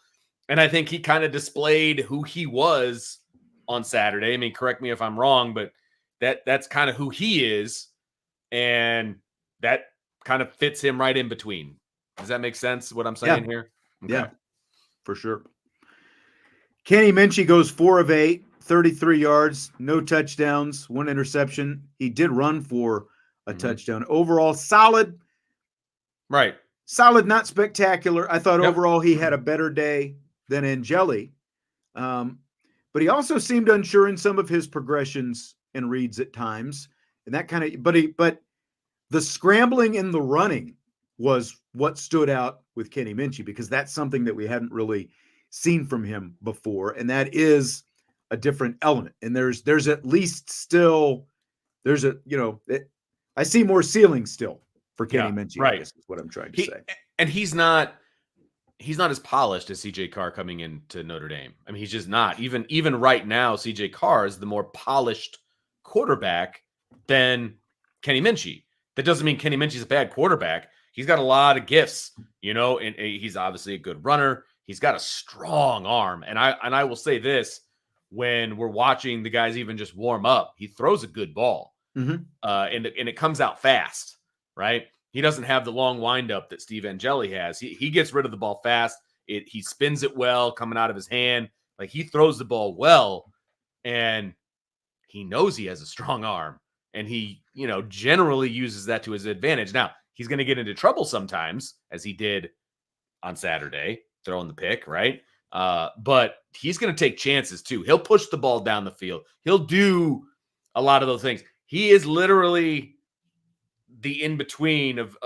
And I think he kind of displayed who he was on Saturday. I mean, correct me if I'm wrong, but that's kind of who he is. And that kind of fits him right in between. Does that make sense, what I'm saying here? Okay. Yeah, for sure. Kenny Minchey goes 4 of 8, 33 yards, no touchdowns, 1 interception. He did run for a touchdown. Overall, solid. Right. Solid, not spectacular. I thought overall he had a better day than Angeli. But he also seemed unsure in some of his progressions and reads at times. And that kind of, but the scrambling and the running was what stood out with Kenny Minchey, because that's something that we hadn't really seen from him before. And that is a different element. And there's at least still, I see more ceiling still for Kenny Minchey. Right. I guess is what I'm trying to say. And he's not as polished as CJ Carr coming into Notre Dame. I mean, he's just not. Even right now, CJ Carr is the more polished quarterback than Kenny Minchey. That doesn't mean Kenny Minchey's a bad quarterback. He's got a lot of gifts, and he's obviously a good runner. He's got a strong arm. And I will say this, when we're watching the guys even just warm up, he throws a good ball. And it comes out fast, right? He doesn't have the long windup that Steve Angeli has. He gets rid of the ball fast. He spins it well coming out of his hand. Like, he throws the ball well, and he knows he has a strong arm, and he, generally uses that to his advantage. Now, he's going to get into trouble sometimes, as he did on Saturday, throwing the pick, right? But he's going to take chances too. He'll push the ball down the field. He'll do a lot of those things. He is literally the in-between of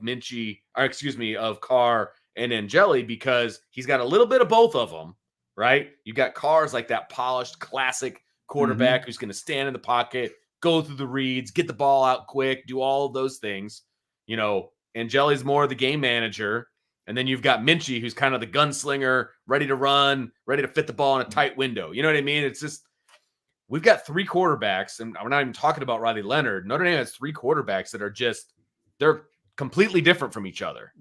Minchey, of Carr and Angeli, because he's got a little bit of both of them, right? You got Carr's like that polished classic quarterback who's going to stand in the pocket, go through the reads, get the ball out quick, do all of those things. Angeli's more the game manager. And then you've got Minchey, who's kind of the gunslinger, ready to run, ready to fit the ball in a tight window. You know what I mean? It's just, we've got 3 quarterbacks, and we're not even talking about Riley Leonard. Notre Dame has 3 quarterbacks that are they're completely different from each other.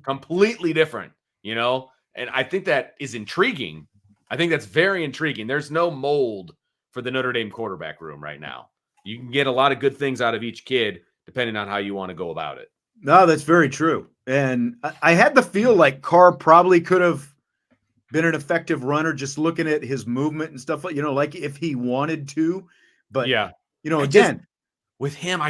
Completely different, And I think that is intriguing. I think that's very intriguing. There's no mold for the Notre Dame quarterback room right now. You can get a lot of good things out of each kid, depending on how you want to go about it. No, that's very true. And I had the feel like Carr probably could have been an effective runner, just looking at his movement and stuff, like if he wanted to. But with him,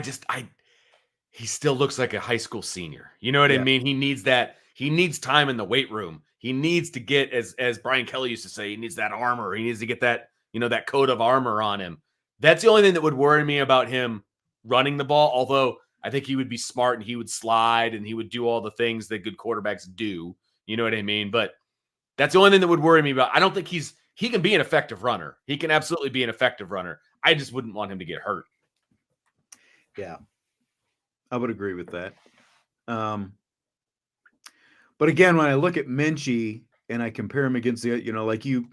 he still looks like a high school senior. You know what I mean? He needs that. He needs time in the weight room. He needs to get, as Brian Kelly used to say, he needs that armor. He needs to get that, that coat of armor on him. That's the only thing that would worry me about him running the ball. Although I think he would be smart and he would slide and he would do all the things that good quarterbacks do. You know what I mean? But that's the only thing that would worry me about. I don't think he can be an effective runner. He can absolutely be an effective runner. I just wouldn't want him to get hurt. Yeah. I would agree with that. But again, when I look at Minchey and I compare him against the, like you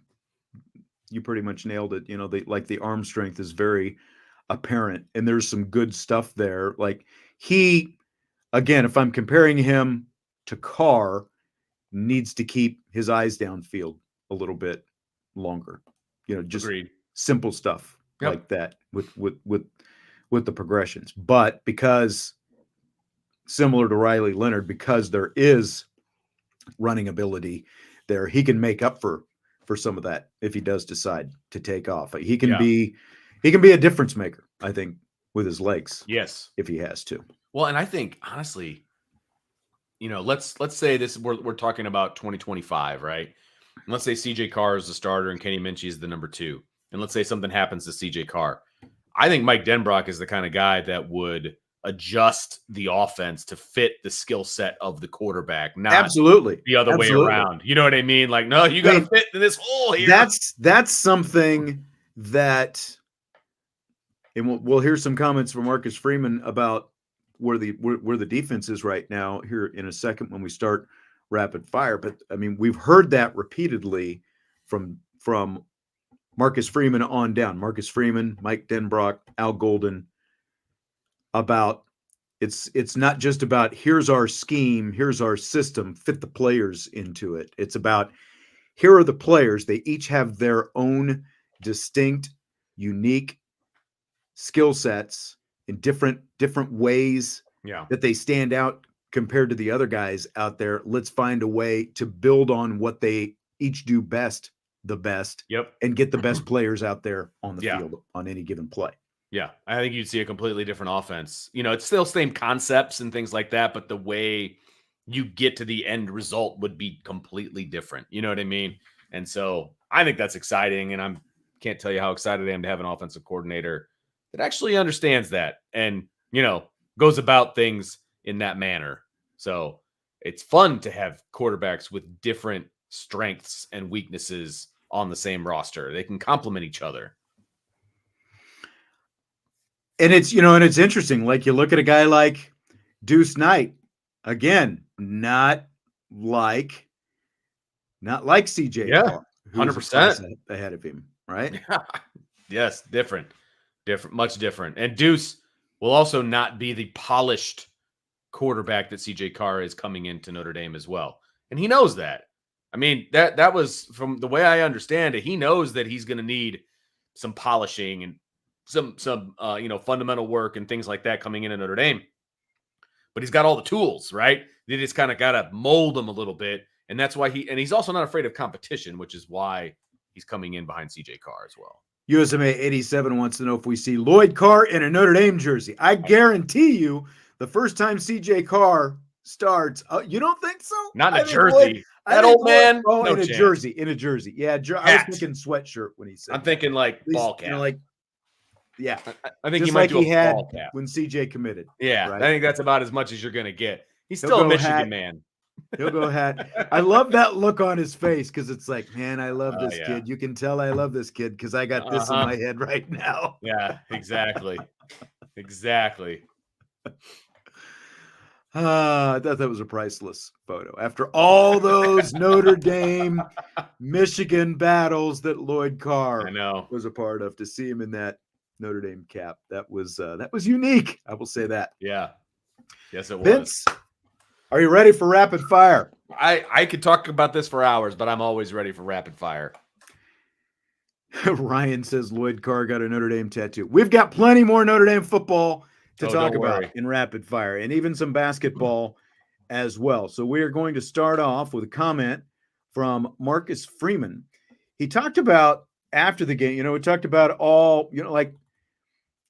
pretty much nailed it. The arm strength is very apparent, and there's some good stuff there. Like again, if I'm comparing him to Carr, needs to keep his eyes downfield a little bit longer. Just Agreed. Simple stuff like that with the progressions. But because similar to Riley Leonard, because there is running ability there, he can make up for some of that if he does decide to take off. He can be a difference maker, I think, with his legs. Yes, if he has to. Well, and I think honestly, let's say this we're talking about 2025, right? And let's say CJ Carr is the starter and Kenny Minchey is the number 2. And let's say something happens to CJ Carr. I think Mike Denbrock is the kind of guy that would adjust the offense to fit the skill set of the quarterback, not absolutely the other way around. You know what I mean? Like, no, you got to fit in this hole here. That's something that, and we'll hear some comments from Marcus Freeman about where the defense is right now here in a second when we start rapid fire. But I mean, we've heard that repeatedly from Marcus Freeman on down. Marcus Freeman, Mike Denbrock, Al Golden, about it's not just about here's our scheme, here's our system, fit the players into it. It's about here are the players. They each have their own distinct, unique skill sets in different ways that they stand out compared to the other guys out there. Let's find a way to build on what they each do best, and get the best players out there on the field on any given play. Yeah, I think you'd see a completely different offense. It's still same concepts and things like that, but the way you get to the end result would be completely different. You know what I mean? And so I think that's exciting, and I can't tell you how excited I am to have an offensive coordinator that actually understands that and, goes about things in that manner. So it's fun to have quarterbacks with different strengths and weaknesses on the same roster. They can complement each other. And it's interesting. Like you look at a guy like Deuce Knight, again, not like CJ Carr, 100% ahead of him, right? Yes, different, much different. And Deuce will also not be the polished quarterback that CJ Carr is coming into Notre Dame as well, and he knows that. I mean, that was, from the way I understand it, he knows that he's going to need some polishing and some fundamental work and things like that coming in at Notre Dame. But he's got all the tools, right? They just kind of got to mold him a little bit. And that's why he's also not afraid of competition, which is why he's coming in behind CJ Carr as well. USMA 87 wants to know if we see Lloyd Carr in a Notre Dame jersey. I guarantee you the first time CJ Carr starts, you don't think so? Not in a jersey. That old man? Oh, no, in a jersey. In a jersey. Yeah, I was thinking sweatshirt when he said I'm thinking like ball cap. Yeah. I think he might do a ball cap when CJ committed. Yeah, right? I think that's about as much as you're going to get. He's He'll still a Michigan man. He'll go hat. I love that look on his face because it's like, man, I love this kid. You can tell I love this kid because I got this in my head right now. Yeah, exactly. Exactly. I thought that was a priceless photo. After all those Notre Dame, Michigan battles that Lloyd Carr was a part of, to see him in that Notre Dame cap, that was unique. I will say that. Yeah. Yes, it was. Vince, are you ready for rapid fire? I could talk about this for hours, but I'm always ready for rapid fire. Ryan says Lloyd Carr got a Notre Dame tattoo. We've got plenty more Notre Dame football to talk about in rapid fire, and even some basketball as well. So we are going to start off with a comment from Marcus Freeman. He talked about after the game, we talked about all, like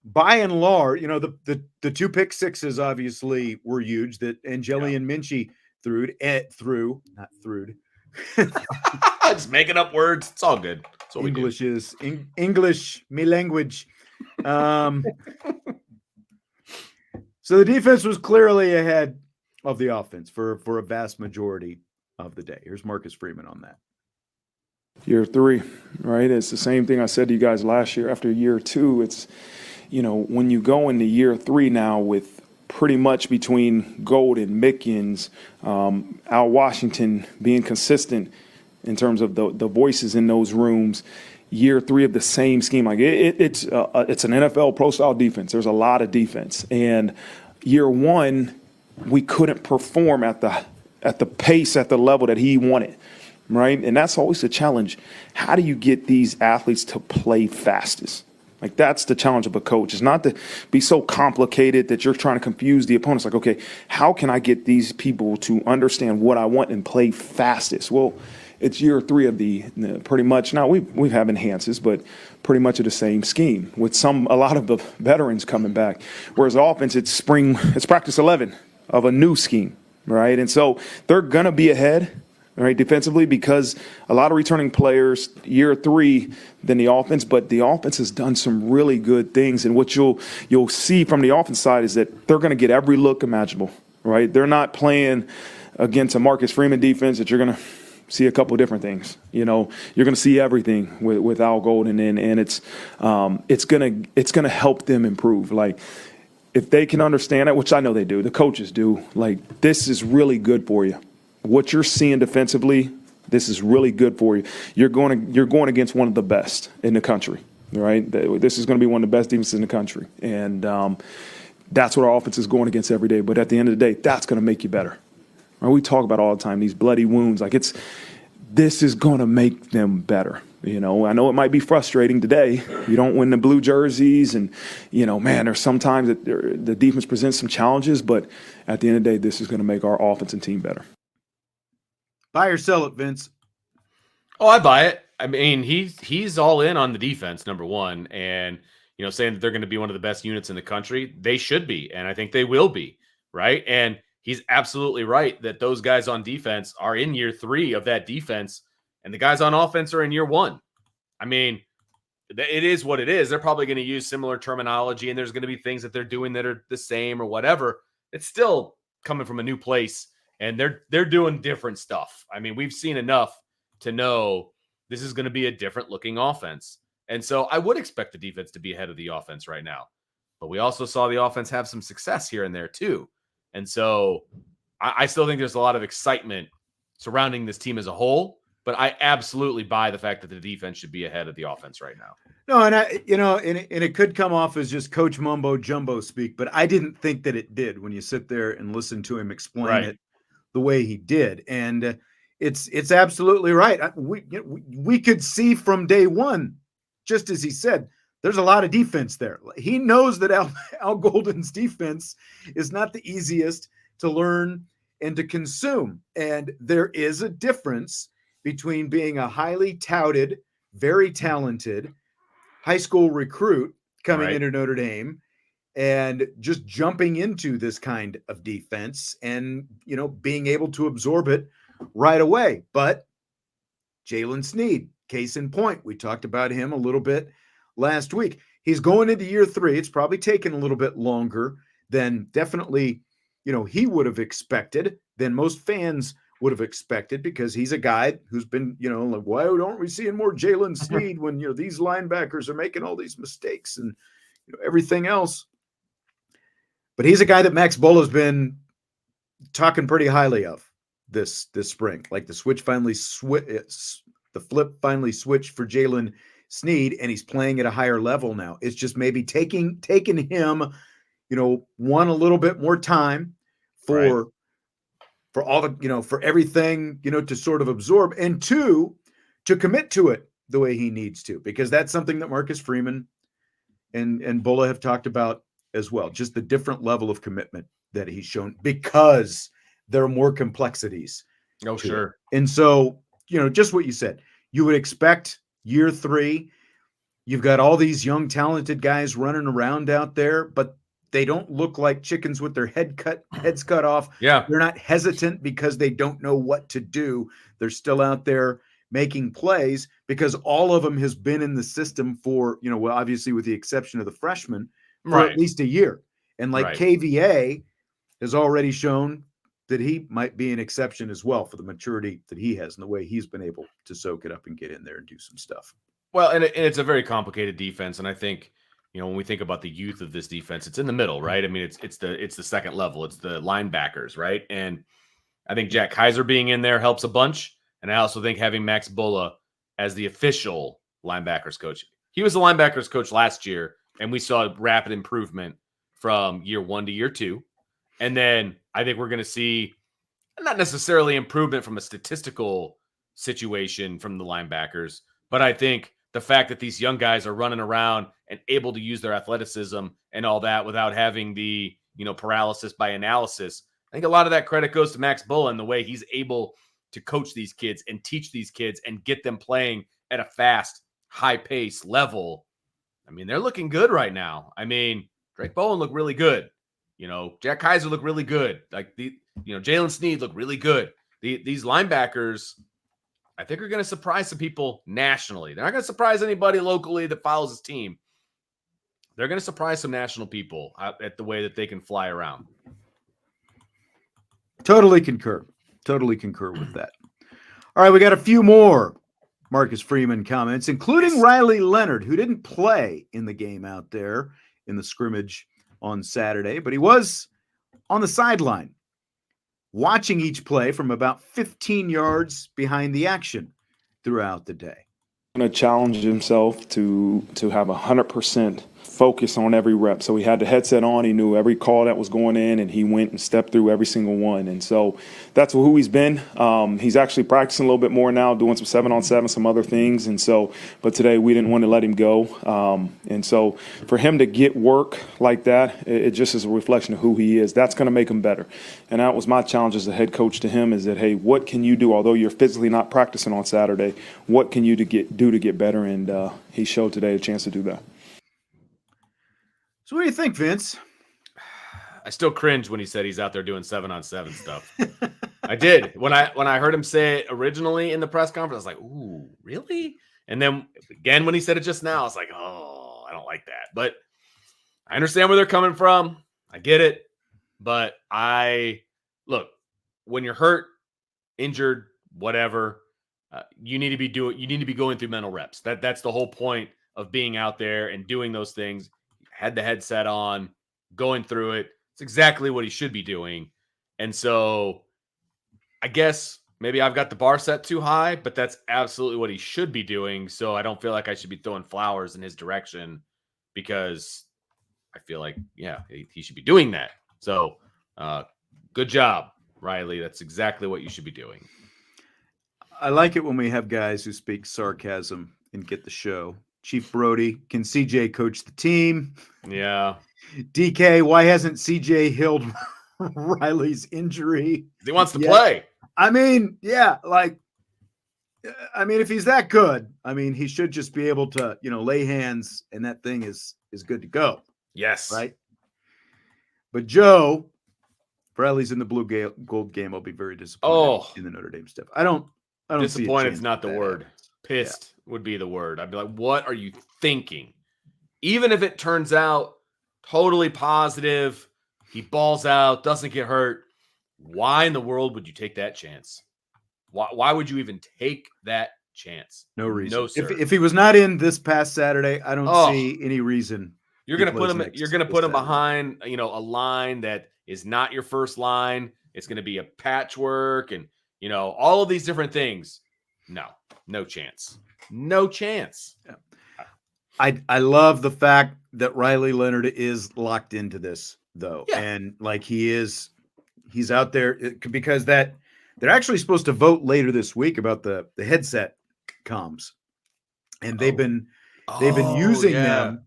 by and large, the 2 pick sixes obviously were huge that Angeli and Minchey threw. Just making up words. It's all good. English is English, me language. So the defense was clearly ahead of the offense for a vast majority of the day. Here's Marcus Freeman on that. Year 3, right? It's the same thing I said to you guys last year. After year 2, it's, when you go into year 3 now with pretty much between Golden, Mickens, Al Washington being consistent in terms of the voices in those rooms. Year 3 of the same scheme, like it's an NFL pro style defense. There's a lot of defense, and year 1 we couldn't perform at the pace, at the level that he wanted, right? And that's always the challenge. How do you get these athletes to play fastest? Like, that's the challenge of a coach. It's not to be so complicated that you're trying to confuse the opponents. Like, okay, how can I get these people to understand what I want and play fastest? Well, it's year 3 of the pretty much. Now we have enhances, but pretty much of the same scheme with a lot of the veterans coming back. Whereas the offense, it's practice 11 of a new scheme, right? And so they're gonna be ahead, right, defensively, because a lot of returning players year 3 than the offense. But the offense has done some really good things, and what you'll see from the offense side is that they're gonna get every look imaginable, right? They're not playing against a Marcus Freeman defense that you're gonna see a couple different things. You're going to see everything with Al Golden, and it's gonna help them improve. Like, if they can understand it, which I know they do, the coaches do. Like, this is really good for you. What you're seeing defensively, this is really good for you. You're going against one of the best in the country, right? This is going to be one of the best defenses in the country, and that's what our offense is going against every day. But at the end of the day, that's going to make you better. We talk about all the time these bloody wounds. Like, this is going to make them better. I know it might be frustrating today. You don't win the blue jerseys, and man, there's sometimes that the defense presents some challenges. But at the end of the day, this is going to make our offense and team better. Buy or sell it, Vince? Oh, I buy it. I mean, he's all in on the defense, number one, and saying that they're going to be one of the best units in the country. They should be, and I think they will be, right? And he's absolutely right that those guys on defense are in year 3 of that defense, and the guys on offense are in year 1. I mean, it is what it is. They're probably going to use similar terminology, and there's going to be things that they're doing that are the same or whatever. It's still coming from a new place, and they're doing different stuff. I mean, we've seen enough to know this is going to be a different looking offense. And so I would expect the defense to be ahead of the offense right now. But we also saw the offense have some success here and there too. And so I still think there's a lot of excitement surrounding this team as a whole, but I absolutely buy the fact that the defense should be ahead of the offense right now. No, and and it could come off as just Coach Mumbo Jumbo speak, but I didn't think that it did when you sit there and listen to him explain it the way he did. And it's absolutely right. We could see from day one, just as he said, there's a lot of defense there. He knows that Al Golden's defense is not the easiest to learn and to consume. And there is a difference between being a highly touted, very talented high school recruit coming into Notre Dame and just jumping into this kind of defense and, being able to absorb it right away. But Jalen Sneed, case in point, we talked about him a little bit last week. He's going into year 3. It's probably taken a little bit longer than definitely, he would have expected, than most fans would have expected, because he's a guy who's been, like, why don't we see more Jalen Sneed when, these linebackers are making all these mistakes and everything else. But he's a guy that Max Bola's been talking pretty highly of this spring. Like, the flip finally switched for Jalen Sneed, and he's playing at a higher level now. It's just maybe taking him, one, a little bit more time for all the, for everything, to sort of absorb, and 2, to commit to it the way he needs to, because that's something that Marcus Freeman and Bola have talked about as well. Just the different level of commitment that he's shown, because there are more complexities. Oh, sure. And so, just what you said, you would expect year 3, you've got all these young, talented guys running around out there, but they don't look like chickens with their heads cut off. Yeah. They're not hesitant because they don't know what to do. They're still out there making plays, because all of them has been in the system for, well, obviously with the exception of the freshmen, for at least a year. And like KVA has already shown that he might be an exception as well for the maturity that he has and the way he's been able to soak it up and get in there and do some stuff. Well, and it's a very complicated defense. And I think when we think about the youth of this defense, it's in the middle, right? I mean, it's the second level. It's the linebackers, right? And I think Jack Kaiser being in there helps a bunch. And I also think having Max Bulla as the official linebackers coach. He was the linebackers coach last year, and we saw rapid improvement from year 1 to year 2. And then I think we're going to see not necessarily improvement from a statistical situation from the linebackers, but I think the fact that these young guys are running around and able to use their athleticism and all that without having the, paralysis by analysis, I think a lot of that credit goes to Max Bulla and the way he's able to coach these kids and teach these kids and get them playing at a fast, high-pace level. I mean, they're looking good right now. I mean, Drake Bowen looked really good. Jack Kaiser looked really good. Like Jalen Sneed looked really good. These linebackers, I think, are going to surprise some people nationally. They're not going to surprise anybody locally that follows his team. They're going to surprise some national people at the way that they can fly around. Totally concur with that. All right, we got a few more Marcus Freeman comments, including Riley Leonard, who didn't play in the game out there in the scrimmage on Saturday, but he was on the sideline watching each play from about 15 yards behind the action throughout the day. Going to challenge himself to have 100% focus on every rep. So he had the headset on. He knew every call that was going in, and he went and stepped through every single one. And so that's who he's been. He's actually practicing a little bit more now, doing some 7-on-7, some other things. And so, but today we didn't want to let him go. And so for him to get work like that, it just is a reflection of who he is. That's going to make him better. And that was my challenge as a head coach to him, is that, hey, what can you do? Although you're physically not practicing on Saturday, what can you do to get better? And he showed today a chance to do that. So what do you think, Vince? I still cringe when he said he's out there doing 7-on-7 stuff. I did. When I heard him say it originally in the press conference, I was like, ooh, really? And then again, when he said it just now, I was like, oh, I don't like that. But I understand where they're coming from. I get it. But look, when you're hurt, injured, whatever, you need to be going through mental reps. That's the whole point of being out there and doing those things. Had the headset on, going through it. It's exactly what he should be doing. And so I guess maybe I've got the bar set too high, but that's absolutely what he should be doing. So I don't feel like I should be throwing flowers in his direction, because I feel like, yeah, he should be doing that. So good job, Riley. That's exactly what you should be doing. I like it when we have guys who speak sarcasm and get the show. Chief Brody, can CJ coach the team? Yeah. DK, why hasn't CJ healed Riley's injury? He wants to play. I mean, yeah, if he's that good, he should just be able to, lay hands, and that thing is good to go. Yes. Right. But Joe, if Riley's in the gold game, I'll be very disappointed in the Notre Dame stuff. I don't disappointed is not the word. Happens. Pissed would be the word. I'd be like, what are you thinking? Even if it turns out totally positive, he balls out, doesn't get hurt, why in the world would you take that chance? Why would you even take that chance? No reason. No, sir. If he was not in this past Saturday, I don't see any reason. You're going to put him behind, a line that is not your first line. It's going to be a patchwork and, all of these different things. No chance. No chance. Yeah. I love the fact that Riley Leonard is locked into this, though. Yeah. And he's out there because they're actually supposed to vote later this week about the headset comms. And they've been using them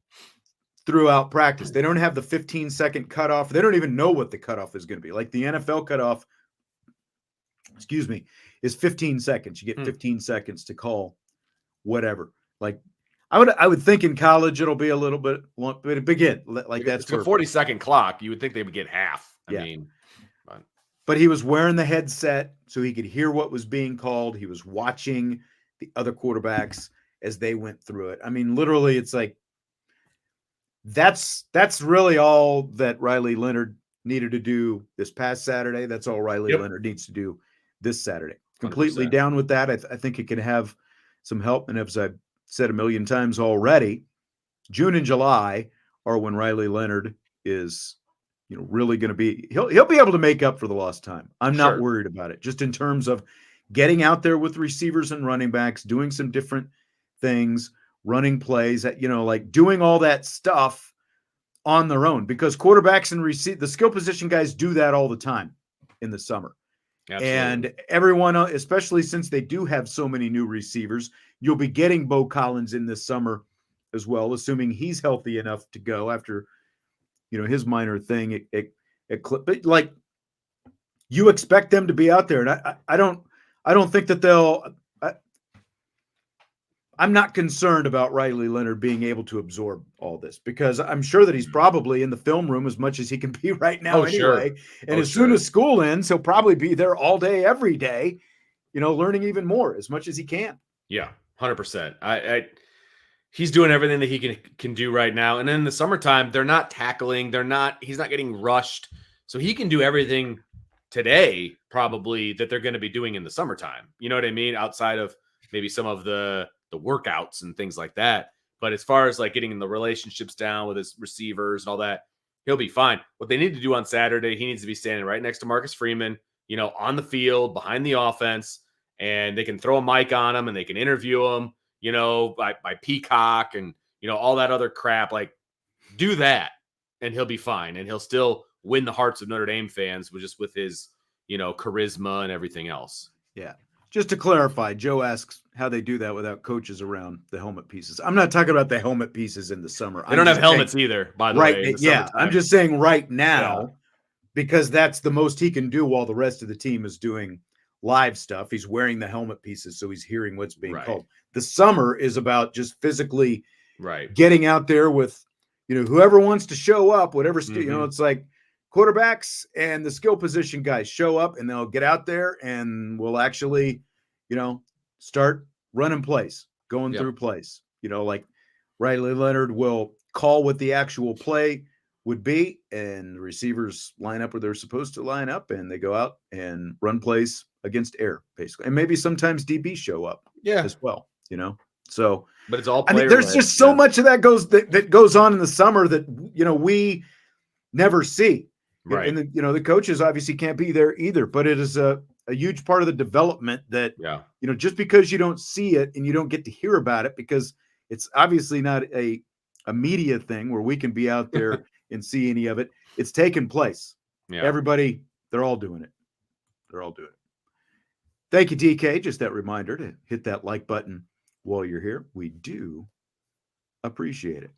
throughout practice. They don't have the 15-second cutoff. They don't even know what the cutoff is going to be. Like the NFL cutoff, is 15 seconds. You get 15 seconds to call whatever. Like I would think in college it'll be a little bit long, but again, that's a 40-second clock. You would think they would get half. But he was wearing the headset so he could hear what was being called. He was watching the other quarterbacks as they went through it. Literally, it's like that's really all that Riley Leonard needed to do this past Saturday. That's all Riley Leonard needs to do this Saturday. Completely 100%. Down with that. I think it can have some help. And as I've said a million times already, June and July are when Riley Leonard is, really going to be. He'll be able to make up for the lost time. I'm not Sure. worried about it. Just in terms of getting out there with receivers and running backs, doing some different things, running plays, like doing all that stuff on their own, because quarterbacks and the skill position guys do that all the time in the summer. Absolutely. And everyone, especially since they do have so many new receivers, you'll be getting Bo Collins in this summer as well, assuming he's healthy enough to go after, his minor thing. But like, you expect them to be out there, and I don't think that I'm not concerned about Riley Leonard being able to absorb all this, because I'm sure that he's probably in the film room as much as he can be right now anyway. Sure. And as soon as school ends, he'll probably be there all day, every day, learning even more as much as he can. Yeah, 100%. He's doing everything that he can do right now. And then in the summertime, they're not tackling. He's not getting rushed. So he can do everything today, probably, that they're going to be doing in the summertime. You know what I mean? Outside of maybe some of the workouts and things like that. But as far as like getting the relationships down with his receivers and all that, he'll be fine. What they need to do on Saturday, he needs to be standing right next to Marcus Freeman, on the field, behind the offense, and they can throw a mic on him and they can interview him, by Peacock and, all that other crap. Like, do that and he'll be fine. And he'll still win the hearts of Notre Dame fans with his, charisma and everything else. Yeah. Just to clarify, Joe asks how they do that without coaches around the helmet pieces. I'm not talking about the helmet pieces in the summer. They don't have helmets either, by the way. Yeah. I'm just saying right now, because that's the most he can do while the rest of the team is doing live stuff. He's wearing the helmet pieces, so he's hearing what's being called. The summer is about just physically getting out there with, whoever wants to show up, whatever, it's like quarterbacks and the skill position guys show up and they'll get out there and we'll actually, start running plays, going through plays, like Riley Leonard will call what the actual play would be, and the receivers line up where they're supposed to line up, and they go out and run plays against air, basically. And maybe sometimes DB show up as well, So, but it's all there's just so much of that goes on in the summer that, we never see. Right. And the coaches obviously can't be there either, but it is a huge part of the development that, just because you don't see it and you don't get to hear about it, because it's obviously not a media thing where we can be out there and see any of it. It's taking place. Yeah. Everybody, they're all doing it. Thank you, DK. Just that reminder to hit that like button while you're here. We do appreciate it.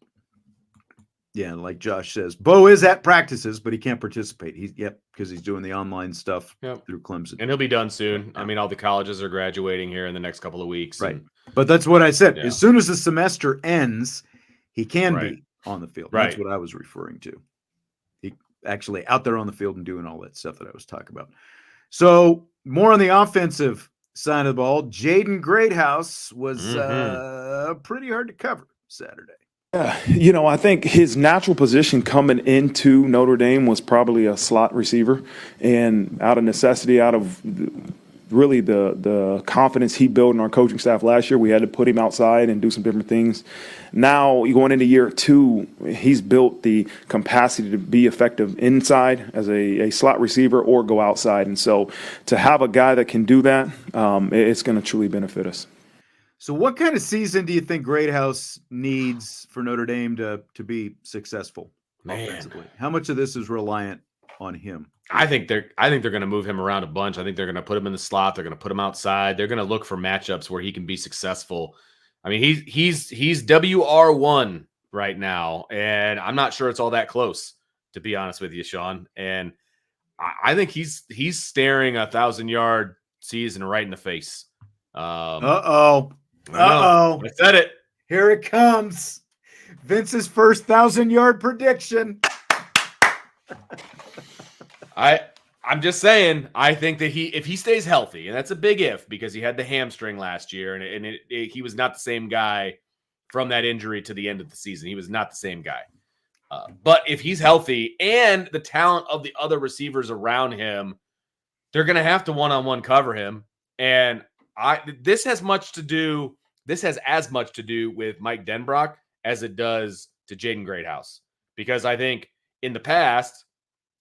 Yeah, like Josh says, Bo is at practices, but he can't participate. Because he's doing the online stuff through Clemson. And he'll be done soon. I mean, all the colleges are graduating here in the next couple of weeks. Right. But that's what I said. As soon as the semester ends, he can be on the field. That's what I was referring to. He actually out there on the field and doing all that stuff that I was talking about. So more on the offensive side of the ball. Jaden Greathouse was pretty hard to cover Saturday. I think his natural position coming into Notre Dame was probably a slot receiver, and out of necessity, out of really the confidence he built in our coaching staff last year, we had to put him outside and do some different things. Now, going into year 2, he's built the capacity to be effective inside as a slot receiver or go outside. And so to have a guy that can do that, it's going to truly benefit us. So what kind of season do you think Greathouse needs for Notre Dame to be successful offensively? How much of this is reliant on him? I think they're going to move him around a bunch. I think they're going to put him in the slot. They're going to put him outside. They're going to look for matchups where he can be successful. I mean, he's WR1 right now, and I'm not sure it's all that close, to be honest with you, Sean. And I think he's staring a 1,000-yard season right in the face. I said it. Here it comes. Vince's first 1,000-yard prediction. I'm just saying, I think that if he stays healthy, and that's a big if because he had the hamstring last year, and he was not the same guy from that injury to the end of the season. He was not the same guy. But if he's healthy and the talent of the other receivers around him, they're going to have to one-on-one cover him. And this has as much to do with Mike Denbrock as it does to Jaden Greathouse. Because I think in the past,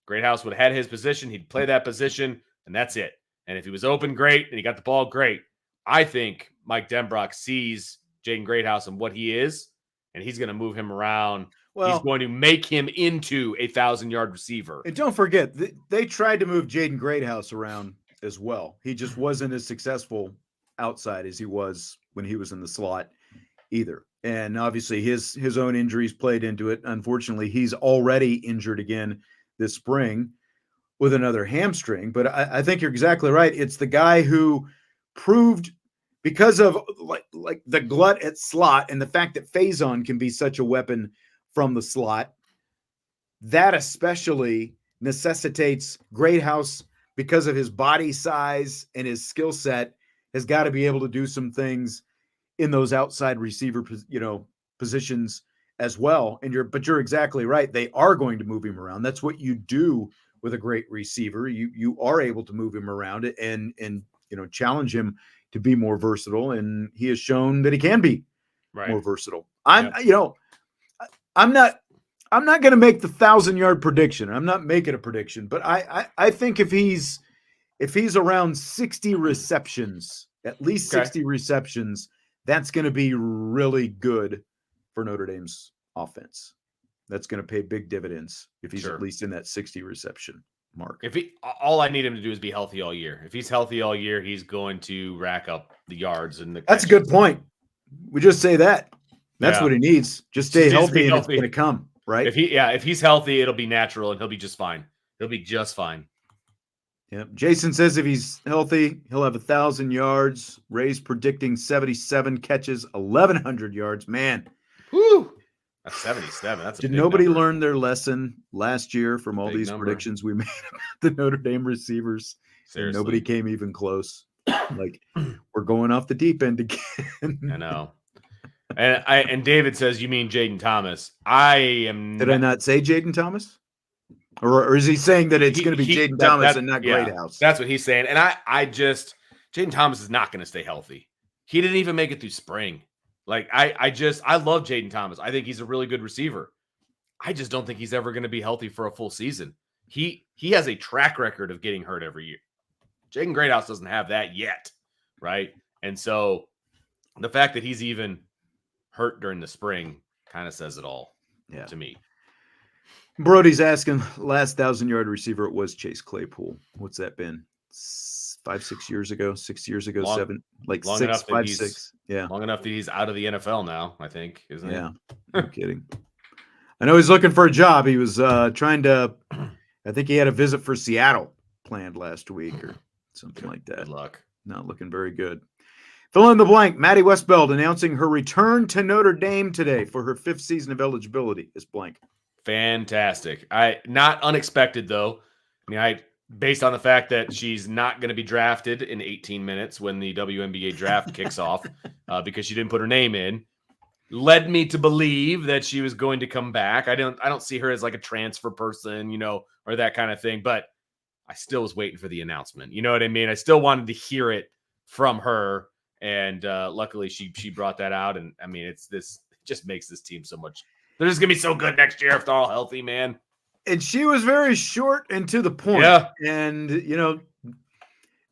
Greathouse would have had his position. He'd play that position, and that's it. And if he was open, great, and he got the ball, great. I think Mike Denbrock sees Jaden Greathouse and what he is, and he's going to move him around. Well, he's going to make him into a 1,000-yard receiver. And don't forget, they tried to move Jaden Greathouse around as well. He just wasn't as successful outside as he was when he was in the slot either. And obviously his own injuries played into it. Unfortunately, he's already injured again this spring with another hamstring. But I think you're exactly right. It's the guy who proved, because of like the glut at slot and the fact that Faison can be such a weapon from the slot, that especially necessitates Greathouse, because of his body size and his skill set, has got to be able to do some things in those outside receiver, positions as well. But you're exactly right. They are going to move him around. That's what you do with a great receiver. You are able to move him around and challenge him to be more versatile. And he has shown that he can be more versatile. I'm not going to make the 1,000-yard prediction. I'm not making a prediction, but I think if he's around 60 receptions, at least 60 receptions, that's going to be really good for Notre Dame's offense. That's going to pay big dividends if he's at least in that 60 reception mark. All I need him to do is be healthy all year. If he's healthy all year, he's going to rack up the yards and the catches. That's a good point. We just say that. That's what he needs. Just stay healthy and it's going to come, right? If he's healthy, it'll be natural and he'll be just fine. He'll be just fine. Yep. Jason says if he's healthy, he'll have 1,000 yards. Ray's predicting 77 catches, 1,100 yards. Man. Woo! That's 77. That's a Did big nobody number. learn their lesson last year from all these predictions we made about the Notre Dame receivers? Seriously. Nobody came even close. Like, we're going off the deep end again. I know. And David says, you mean Jaden Thomas. I not say Jaden Thomas? Or is he saying that it's going to be Jaden Thomas and not Greathouse? That's what he's saying. And Jaden Thomas is not going to stay healthy. He didn't even make it through spring. Like, I love Jaden Thomas. I think he's a really good receiver. I just don't think he's ever going to be healthy for a full season. He has a track record of getting hurt every year. Jaden Greathouse doesn't have that yet, right? And so the fact that he's even hurt during the spring kind of says it all to me. Brody's asking, last 1,000-yard receiver, it was Chase Claypool. What's that been? 5-6 years ago, 6 years ago, long 7, like long 6, enough 5, 6. Yeah. Long enough that he's out of the NFL now, I think, isn't he? Yeah. No kidding. I know he's looking for a job. He was trying to, I think he had a visit for Seattle planned last week or something like that. Good luck. Not looking very good. Fill in the blank. Maddy Westbeld announcing her return to Notre Dame today for her 5th season of eligibility is blank. Fantastic. Not unexpected though. I mean, based on the fact that she's not going to be drafted in 18 minutes when the WNBA draft kicks off because she didn't put her name in, led me to believe that she was going to come back. I don't see her as like a transfer person, or that kind of thing, but I still was waiting for the announcement. You know what I mean? I still wanted to hear it from her. And luckily she brought that out. And I mean, it just makes this team so much. They're just going to be so good next year if they're all healthy, man. And she was very short and to the point. Yeah. And,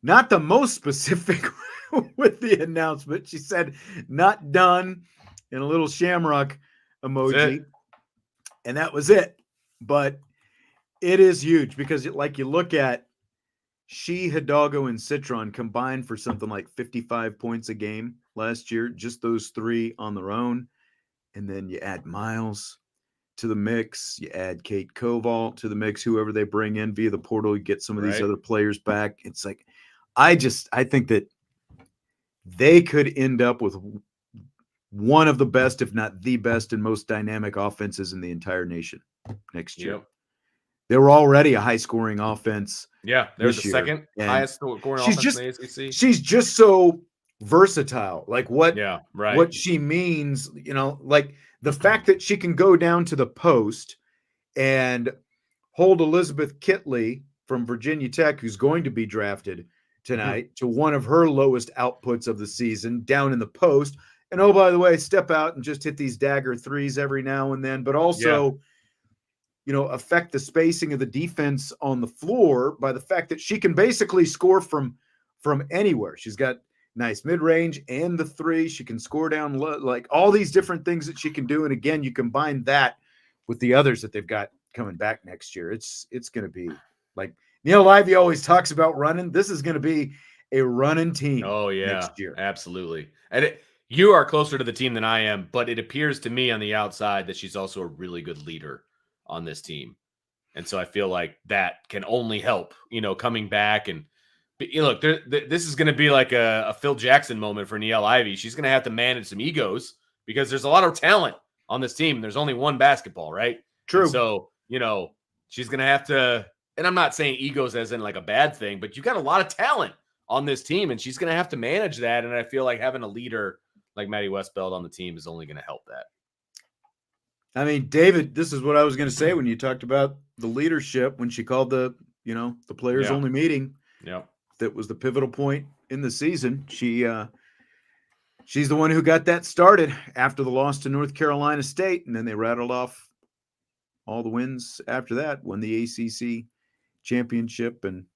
not the most specific with the announcement. She said, not done, in a little shamrock emoji. And that was it. But it is huge because you look at she, Hidalgo, and Citron combined for something like 55 points a game last year. Just those 3 on their own. And then you add Miles to the mix. You add Kate Koval to the mix, whoever they bring in via the portal. You get some of these other players back. It's like, I think that they could end up with one of the best, if not the best and most dynamic offenses in the entire nation next year. Yep. They were already a high-scoring offense. Yeah, they're the second highest scoring offense in the ACC. She's just so versatile. Like what she means, like the fact that she can go down to the post and hold Elizabeth Kitley from Virginia Tech, who's going to be drafted tonight, to one of her lowest outputs of the season down in the post, And oh, by the way, step out and just hit these dagger threes every now and then, but also, affect the spacing of the defense on the floor by the fact that she can basically score from anywhere. She's got nice mid-range and the three. She can score down low, like all these different things that she can do. And again, you combine that with the others that they've got coming back next year. It's going to be like Neil Ivey always talks about running. This is going to be a running team. Oh yeah, next year. Absolutely. And you are closer to the team than I am, but it appears to me on the outside that she's also a really good leader on this team. And so I feel like that can only help, coming back. And look, this is going to be like a Phil Jackson moment for Niele Ivey. She's going to have to manage some egos because there's a lot of talent on this team. There's only one basketball, right? True. And so, she's going to have to, and I'm not saying egos as in like a bad thing, but you got a lot of talent on this team and she's going to have to manage that. And I feel like having a leader like Maddy Westbeld on the team is only going to help that. I mean, David, this is what I was going to say when you talked about the leadership, when she called the players only meeting. Yeah. That was the pivotal point in the season. She's the one who got that started after the loss to North Carolina State. And then they rattled off all the wins after that, won the ACC championship and,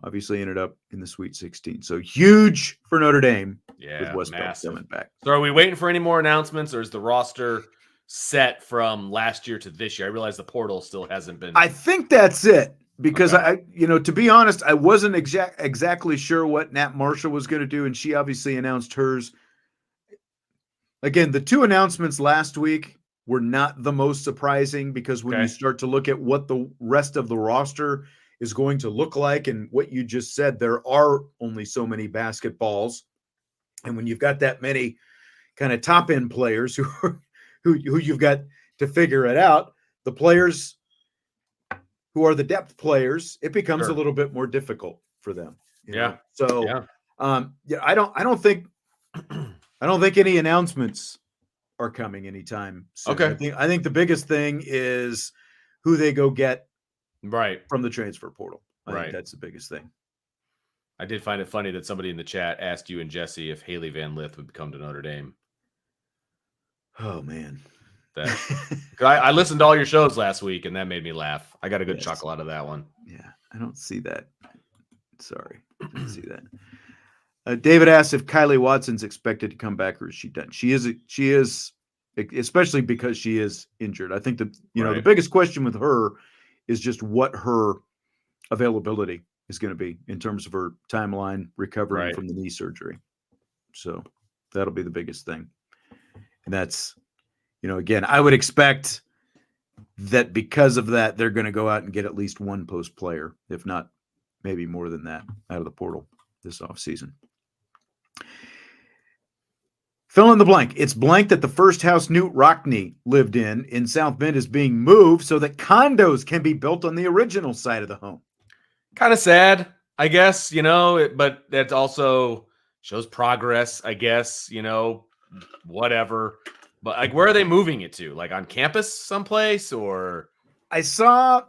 obviously ended up in the Sweet 16. So huge for Notre Dame with Westbeld coming back. So are we waiting for any more announcements or is the roster set from last year to this year? I realize the portal still hasn't been. I think that's it because to be honest, I wasn't exactly sure what Nat Marshall was going to do. And she obviously announced hers. Again, the two announcements last week were not the most surprising because when you start to look at what the rest of the roster is going to look like and what you just said, there are only so many basketballs. And when you've got that many kind of top end players who you've got to figure it out, the players who are the depth players, it becomes a little bit more difficult for them. Yeah. So, I don't think any announcements are coming anytime soon. Okay. I think the biggest thing is who they go get from the transfer portal. I think that's the biggest thing. I did find it funny that somebody in the chat asked you and Jesse if Haley Van Lith would come to Notre Dame. Oh man. I listened to all your shows last week and that made me laugh. I got a good chuckle out of that one. Yeah, I don't see that. Sorry, I didn't see that. David asks if Kylie Watson's expected to come back or is she done? She is, especially because she is injured. I think that the biggest question with her is just what her availability is going to be in terms of her timeline recovering from the knee surgery. So that'll be the biggest thing. And that's, again, I would expect that because of that, they're going to go out and get at least one post player, if not maybe more than that, out of the portal this offseason. Fill in the blank. It's blank that the first house Newt Rockne lived in South Bend is being moved so that condos can be built on the original side of the home. Kind of sad, I guess, but that also shows progress, I guess, whatever. But like, where are they moving it to? Like on campus someplace or? I saw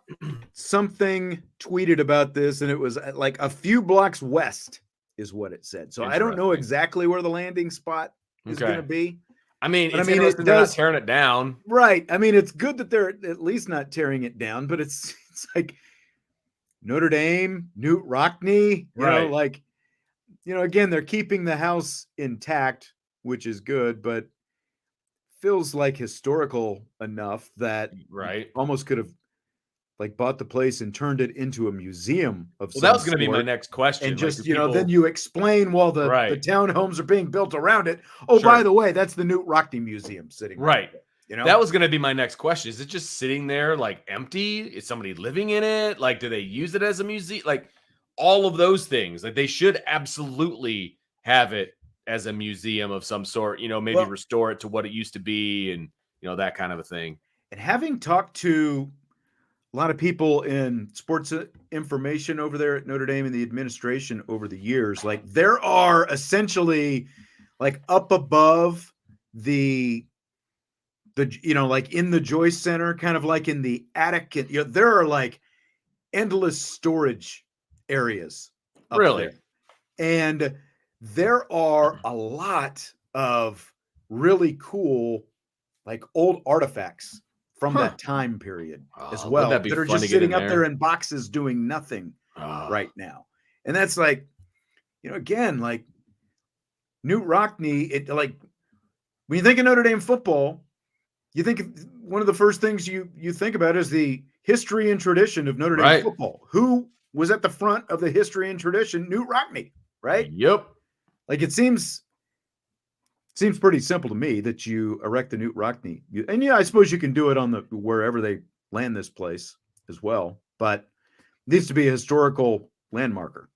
something tweeted about this and it was like a few blocks west is what it said. So I don't know exactly where the landing spot is going to be. I mean, they're not tearing it down. Right. I mean, it's good that they're at least not tearing it down, but it's like Notre Dame, Newt Rockne, again, they're keeping the house intact, which is good, but feels like historical enough that almost could have bought the place and turned it into a museum of some that was going to be my sort. next question. And just, then you explain while the townhomes are being built around it. Oh, by the way, that's the Newt Rockne Museum sitting right there. That was going to be my next question. Is it just sitting there empty? Is somebody living in it? Do they use it as a museum? All of those things. They should absolutely have it as a museum of some sort, maybe restore it to what it used to be and, that kind of a thing. And having talked to a lot of people in sports information over there at Notre Dame and the administration over the years, there are essentially up above the in the Joyce Center, kind of in the attic, there are endless storage areas. Up there. And there are a lot of really cool, like old artifacts from that time period as Oh, well wouldn't that be that are fun just to get in sitting up there there? in boxes doing nothing Oh, right now. And that's like, again, like Newt Rockne, it like when you think of Notre Dame football, you think one of the first things you think about is the history and tradition of Notre Dame right. football. Who was at the front of the history and tradition? Newt Rockne, right? Yep. Like it seems pretty simple to me that you erect the Newt Rockne. And I suppose you can do it on the wherever they land this place as well, but it needs to be a historical landmarker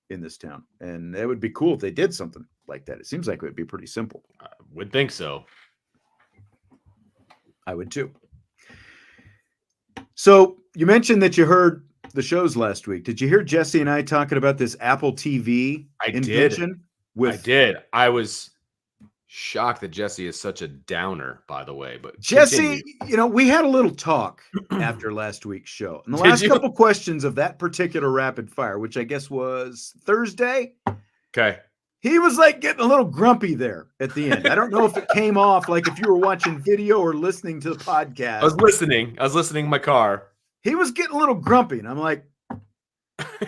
in this town. And it would be cool if they did something like that. It seems like it would be pretty simple. I would think so. I would too. So you mentioned that you heard the shows last week. Did you hear Jesse and I talking about this Apple TV invention? I did. I was shocked that Jesse is such a downer, by the way. But Jesse, continue. we had a little talk after last week's show. And the Did last you? couple questions of that particular rapid fire, which I guess was Thursday, Okay. he was like getting a little grumpy there at the end. I don't know if it came off like if you were watching video or listening to the podcast. I was listening in my car. He was getting a little grumpy. And I'm like,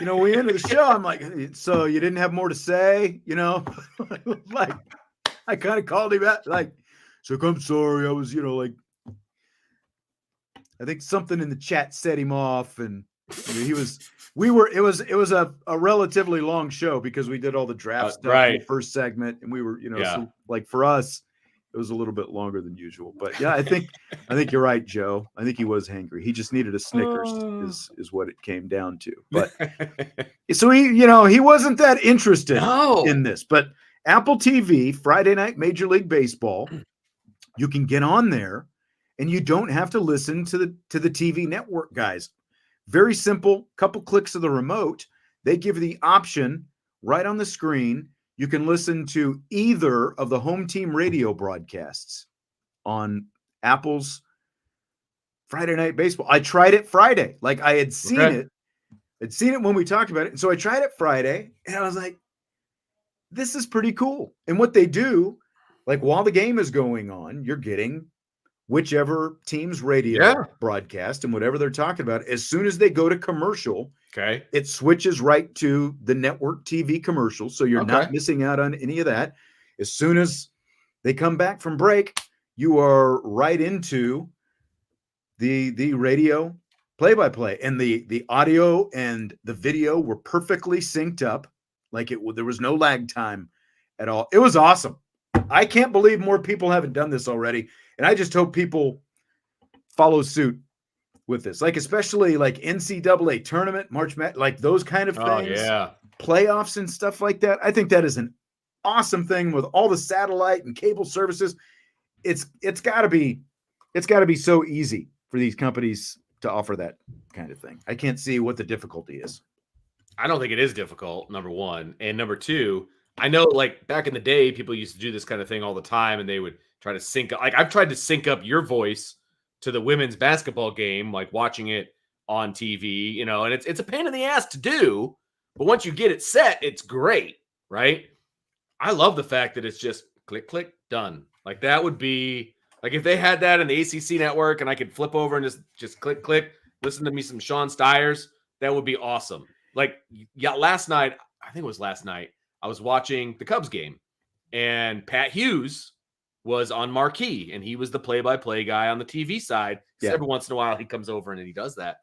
we ended the show. I'm like, so you didn't have more to say, like I kind of called him out, like, so I'm sorry. I was, like, I think something in the chat set him off, and it was a relatively long show because we did all the draft stuff in the first segment, and we were, so like for us, it was a little bit longer than usual. But yeah, I think you're right, Joe. I think he was hangry. He just needed a Snickers, is what it came down to. But so he wasn't that interested in this, but Apple TV, Friday night Major League Baseball, you can get on there and you don't have to listen to the TV network guys. Very simple, couple clicks of the remote. They give you the option right on the screen. You can listen to either of the home team radio broadcasts on Apple's Friday night baseball. I tried it Friday. Like I had seen it. I'd seen it when we talked about it. And so I tried it Friday and I was like, this is pretty cool. And what they do, like while the game is going on, you're getting whichever team's radio broadcast and whatever they're talking about. As soon as they go to commercial, it switches right to the network TV commercial. So you're not missing out on any of that. As soon as they come back from break, you are right into the radio play-by-play. And the audio and the video were perfectly synced up. Like there was no lag time at all. It was awesome. I can't believe more people haven't done this already. And I just hope people follow suit with this. Like, especially like NCAA tournament, March Madness, like those kind of things, playoffs and stuff like that. I think that is an awesome thing with all the satellite and cable services. It's gotta be so easy for these companies to offer that kind of thing. I can't see what the difficulty is. I don't think it is difficult, number one. And number two, I know like back in the day, people used to do this kind of thing all the time and they would try to sync up. Like I've tried to sync up your voice to the women's basketball game, like watching it on TV, and it's a pain in the ass to do. But once you get it set, it's great, right? I love the fact that it's just click, click, done. Like that would be like if they had that in the ACC network and I could flip over and just click, click, listen to me some Sean Stiers, that would be awesome. Like, last night, I think it was last night, I was watching the Cubs game, and Pat Hughes was on marquee, and he was the play-by-play guy on the TV side. So every once in a while, he comes over and he does that.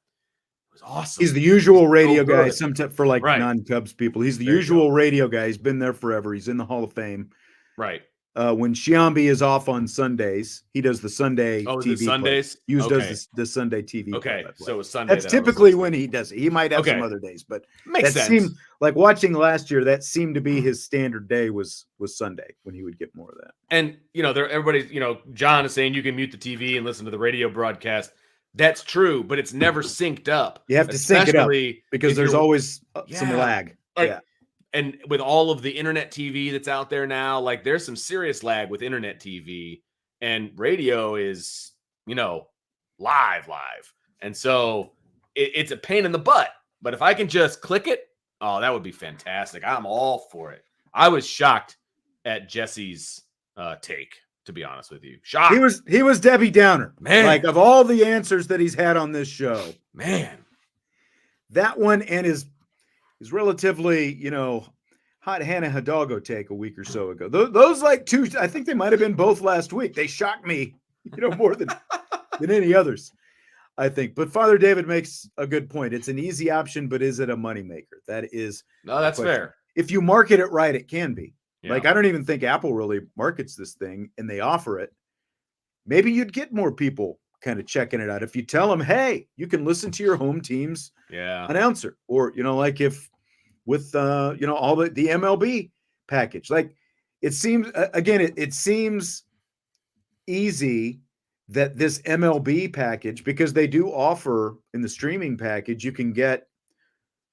It was awesome. He's the usual radio guy, sometimes for like non-Cubs people. He's the There usual radio guy. He's been there forever. He's in the Hall of Fame. Right. When Shiambi is off on Sundays, he does the Sunday TV. Sundays? Hughes does the Sunday TV. Okay, so it was Sunday. That's typically when he does it. He might have some other days, but makes sense. Seemed like watching last year. That seemed to be his standard day was Sunday when he would get more of that. And everybody's John is saying you can mute the TV and listen to the radio broadcast. That's true, but it's never synced up. You have to sync it up because there's always some lag. And with all of the internet TV that's out there now, like there's some serious lag with internet TV, and radio is, live. And so it's a pain in the butt. But if I can just click it, oh, that would be fantastic. I'm all for it. I was shocked at Jesse's take. to be honest with you. Shocked. He was Debbie Downer. Man. Like, of all the answers that he's had on this show, man, that one and his relatively, hot Hannah Hidalgo take a week or so ago. Those like two, I think they might have been both last week. They shocked me, more than any others, I think. But Father David makes a good point. It's an easy option, but is it a moneymaker? That is that's fair. If you market it right, it can be. Yeah. Like, I don't even think Apple really markets this thing and they offer it. Maybe you'd get more people kind of checking it out if you tell them, hey, you can listen to your home team's announcer, or like if with all the MLB package. Like, it seems again, it seems easy that this MLB package, because they do offer in the streaming package, you can get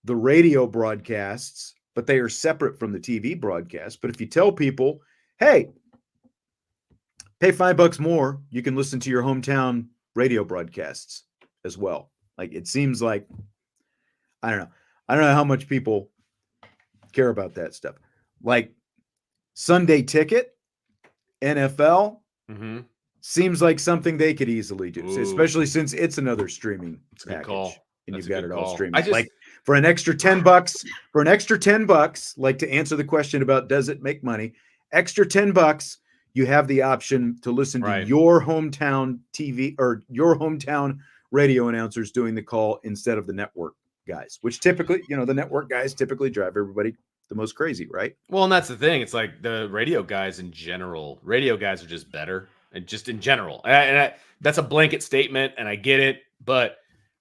the radio broadcasts, but they are separate from the TV broadcast. But if you tell people, hey, pay $5 more, you can listen to your hometown radio broadcasts as well. Like, it seems like, I don't know how much people care about that stuff. Like, Sunday Ticket, NFL, seems like something they could easily do, especially since it's another streaming package. And you've got it all streaming. Like, for an extra $10, like, to answer the question about does it make money, extra $10, you have the option to listen to your hometown TV or your hometown radio announcers doing the call instead of the network guys, which typically, the network guys typically drive everybody the most crazy, right? Well, and that's the thing. It's like the radio guys in general. Radio guys are just better, and just in general. And that's a blanket statement, and I get it, but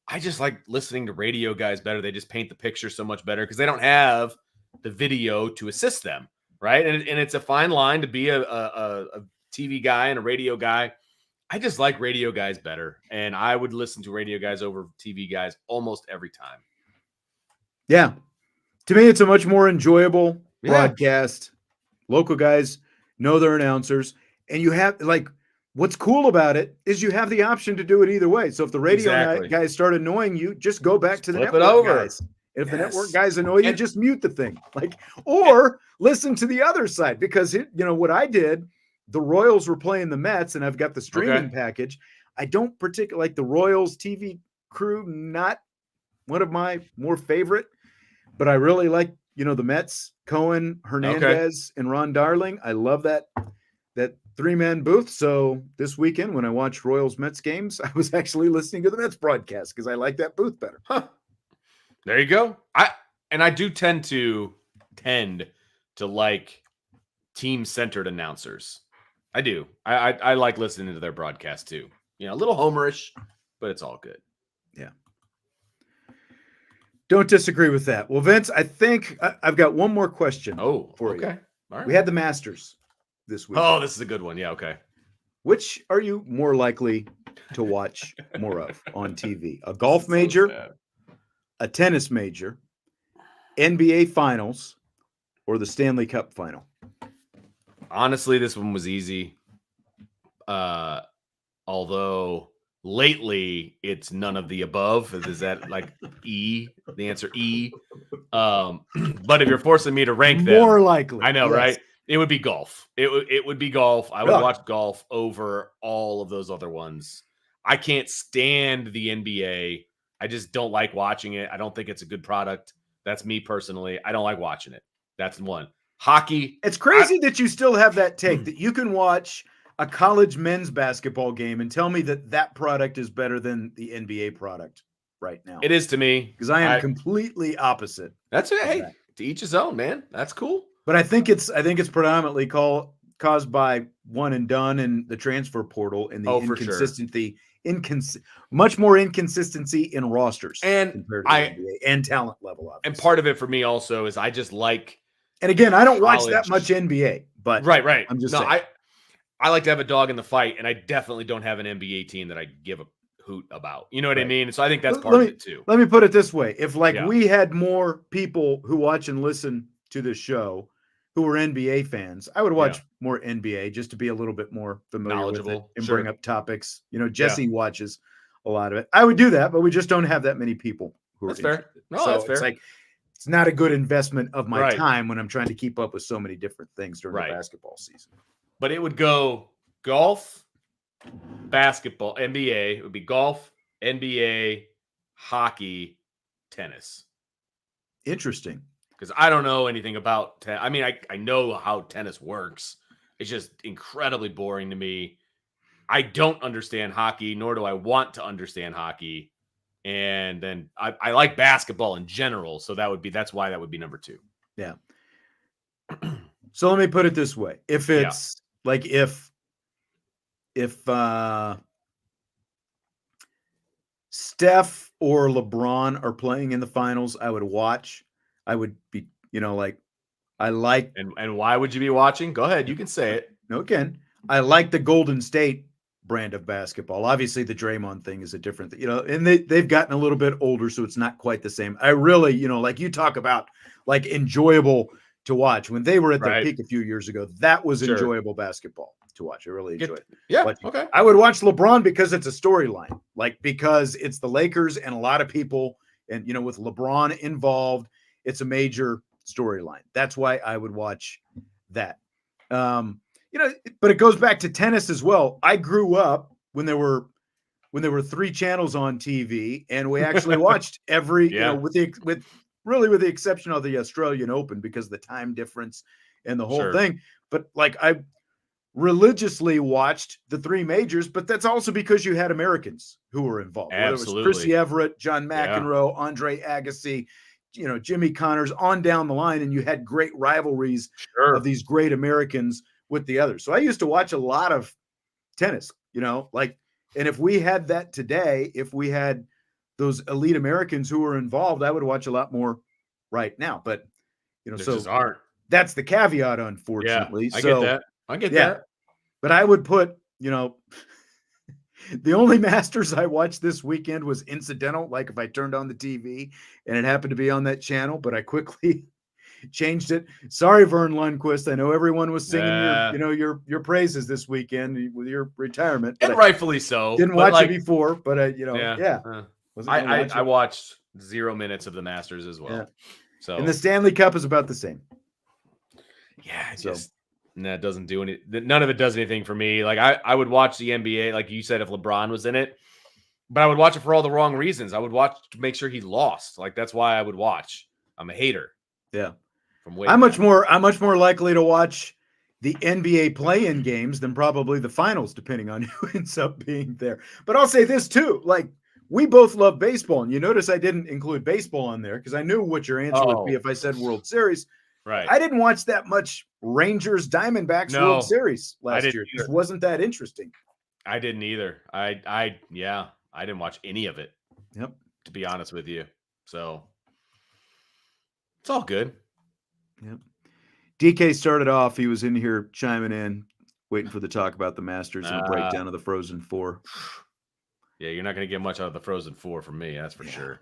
I just like listening to radio guys better. They just paint the picture so much better because they don't have the video to assist them, right? And it's a fine line to be a TV guy and a radio guy. I just like radio guys better, and I would listen to radio guys over TV guys almost every time. Yeah. To me, it's a much more enjoyable broadcast. Local guys know their announcers, and you have, like, what's cool about it is you have the option to do it either way. So if the radio guys start annoying you, just go back to the network guys. If the network guys annoy you, just mute the thing. Like, or listen to the other side, because what I did, the Royals were playing the Mets, and I've got the streaming package. I don't particularly like the Royals TV crew, not one of my more favorite, but I really like, the Mets, Cohen, Hernandez, and Ron Darling. I love that three-man booth. So this weekend when I watched Royals Mets games, I was actually listening to the Mets broadcast because I like that booth better. Huh. There you go. I do tend to like team-centered announcers. I do. I like listening to their broadcast too. A little homerish, but it's all good. Yeah. Don't disagree with that. Well, Vince, I think I've got one more question for you. All right. We had the Masters this week. Oh, this is a good one. Yeah, okay. Which are you more likely to watch more of on TV? A golf major, a tennis major, NBA finals, or the Stanley Cup final? Honestly, this one was easy. Although lately it's none of the above. Is that like E? The answer E. But if you're forcing me to rank them, more likely, I know, right? It would be golf. It would be golf. I would watch golf over all of those other ones. I can't stand the NBA. I just don't like watching it. I don't think it's a good product. That's me personally. I don't like watching it. That's one. Hockey. It's crazy that you still have that take that you can watch a college men's basketball game and tell me that product is better than the NBA product right now. It is to me. Because I am completely opposite. That's it. Hey, to each his own, man. That's cool. But I think it's predominantly caused by one and done and the transfer portal and the inconsistency, much more inconsistency in rosters and compared to the NBA and talent level. Obviously. And part of it for me also is I just like. And again, I don't watch that much NBA, but right. I'm just saying. I like to have a dog in the fight, and I definitely don't have an NBA team that I give a hoot about. You know what I mean? And so I think that's part of it too. Let me put it this way. If we had more people who watch and listen to this show who were NBA fans, I would watch more NBA just to be a little bit more familiar with it and bring up topics. Jesse watches a lot of it. I would do that, but we just don't have that many people who are interested. No, that's fair. It's like, it's not a good investment of my time when I'm trying to keep up with so many different things during the basketball season. But it would go golf, basketball, NBA. It would be golf, NBA, hockey, tennis. Interesting. Because I don't know anything about tennis. I mean, I know how tennis works. It's just incredibly boring to me. I don't understand hockey, nor do I want to understand hockey. And then I like basketball in general, so that's why that would be number 2. Yeah. So let me put it this way: if it's like if Steph or LeBron are playing in the finals, I would watch. I would be, like I like. And why would you be watching? Go ahead, you can say it. No, again, I like the Golden State brand of basketball. Obviously, the Draymond thing is a different thing, and they've gotten a little bit older, so it's not quite the same. I really, like you talk about, like enjoyable to watch. When they were at their peak a few years ago, that was enjoyable basketball to watch. I really enjoyed it. Yeah, okay. I would watch LeBron because it's a storyline, because it's the Lakers and a lot of people, and with LeBron involved, it's a major storyline. That's why I would watch that. But it goes back to tennis as well. I grew up when there were 3 channels on TV, and we actually watched every, with the exception of the Australian Open because of the time difference and the whole thing. But I religiously watched the 3 majors, but that's also because you had Americans who were involved. Absolutely. Whether it was Chrissy Everett, John McEnroe, Andre Agassi, Jimmy Connors, on down the line, and you had great rivalries of these great Americans with the others. So I used to watch a lot of tennis, and if we had that today, if we had those elite Americans who were involved, I would watch a lot more right now. But, just aren't. That's the caveat, unfortunately. Yeah, I get that. But I would put, the only Masters I watched this weekend was incidental. Like if I turned on the TV and it happened to be on that channel, but I quickly changed it. Sorry, Vern Lundquist. I know everyone was singing your praises this weekend with your retirement, and rightfully so. Didn't watch it before, but I watched 0 minutes of the Masters as well. Yeah. So and the Stanley Cup is about the same. Yeah, it doesn't do any. None of it does anything for me. Like I would watch the NBA, like you said, if LeBron was in it, but I would watch it for all the wrong reasons. I would watch to make sure he lost. Like that's why I would watch. I'm a hater. Yeah. I'm much more likely to watch the NBA play-in games than probably the finals, depending on who ends up being there. But I'll say this too, we both love baseball, and you notice I didn't include baseball on there because I knew what your answer would be if I said World Series. Right. I didn't watch that much Rangers Diamondbacks World Series last year. It just wasn't that interesting. I didn't either. I didn't watch any of it. Yep. To be honest with you. So it's all good. Yep. DK started off. He was in here chiming in, waiting for the talk about the Masters and a breakdown of the Frozen Four. Yeah, you're not going to get much out of the Frozen Four from me. That's for sure.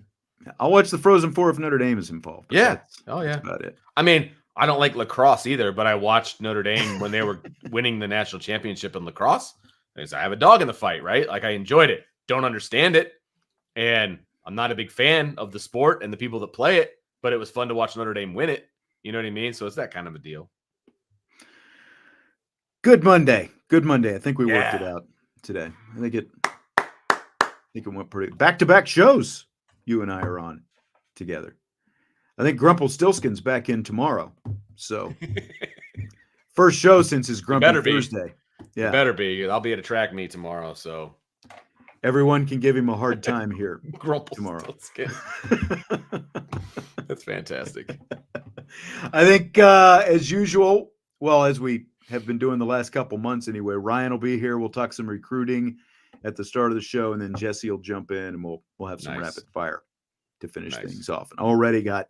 I'll watch the Frozen Four if Notre Dame is involved. That's about it. I mean, I don't like lacrosse either, but I watched Notre Dame when they were winning the national championship in lacrosse. Because I have a dog in the fight, right? Like I enjoyed it. Don't understand it. And I'm not a big fan of the sport and the people that play it, but it was fun to watch Notre Dame win it. You know what I mean? So it's that kind of a deal. Good Monday. I think we worked it out today. I think it went pretty back-to-back shows you and I are on together. I think Grumpelstiltskin's back in tomorrow. So first show since his Grumpy Thursday. Yeah. It better be. I'll be at a track meet tomorrow, so everyone can give him a hard time here tomorrow. That's fantastic. I think as usual, well, as we have been doing the last couple months anyway, Ryan will be here. We'll talk some recruiting at the start of the show, and then Jesse will jump in and we'll have some rapid fire to finish things off. And already got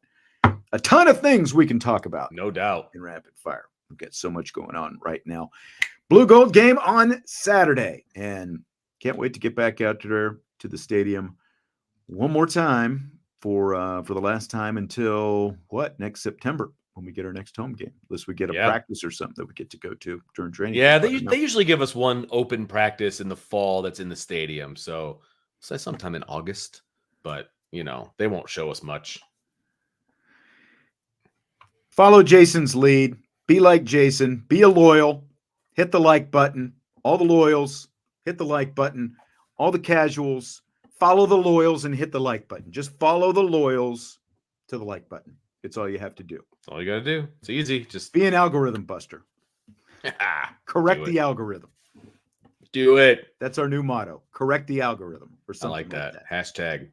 a ton of things we can talk about. No doubt. In rapid fire. We've got so much going on right now. Blue Gold game on Saturday, and can't wait to get back out there to the stadium one more time for the last time until next September when we get our next home game, unless we get a practice or something that we get to go to during training. Yeah, they usually give us one open practice in the fall that's in the stadium. So say sometime in August, but they won't show us much. Follow Jason's lead. Be like Jason. Be a loyal. Hit the like button. all the loyals, hit the like button. All the casuals, follow the loyals and hit the like button. Just follow the loyals to the like button. It's all you have to do. That's all you got to do. It's easy. Just Be an algorithm buster. Correct Do the it. algorithm. Do it. That's our new motto. Correct the algorithm or I something like that. Hashtag.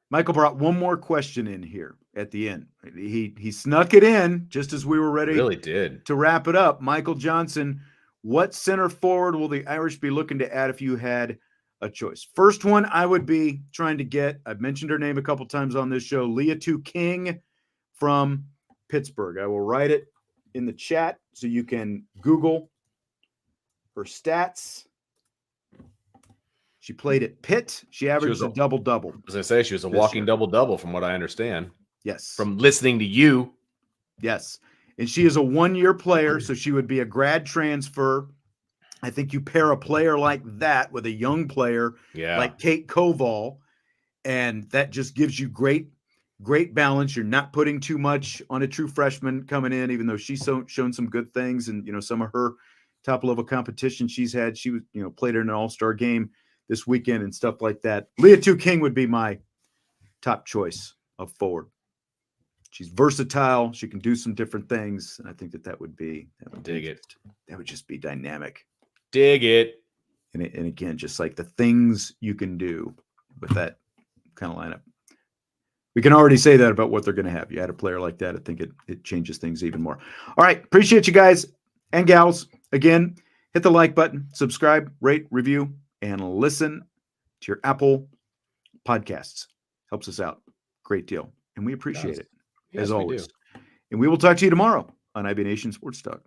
Michael brought one more question in here at the end. He snuck it in just as we were ready Really did. to wrap it up. Michael Johnson, what center forward will the Irish be looking to add if you had a choice? First one I would be trying to get, I've mentioned her name a couple times on this show, Leah King from Pittsburgh. I will write it in the chat so you can Google her stats. She played at Pitt. She averaged a double-double. As I say, she was a walking double-double from what I understand. Yes. From listening to you. Yes. And she is a one-year player, so she would be a grad transfer. I think you pair a player like that with a young player like Kate Koval, and that just gives you great balance. You're not putting too much on a true freshman coming in, even though she's shown some good things. And, some of her top-level competition she's had, she was, played in an all-star game this weekend and stuff like that. Leah King would be my top choice of forward. She's versatile. She can do some different things. And I think that would be, that would just be dynamic. Dig it. And again, just like the things you can do with that kind of lineup. We can already say that about what they're going to have. You add a player like that, I think it changes things even more. All right. Appreciate you guys and gals. Again, hit the like button, subscribe, rate, review, and listen to your Apple podcasts. Helps us out. Great deal. And we appreciate it, as always. And we will talk to you tomorrow on IB Nation Sports Talk.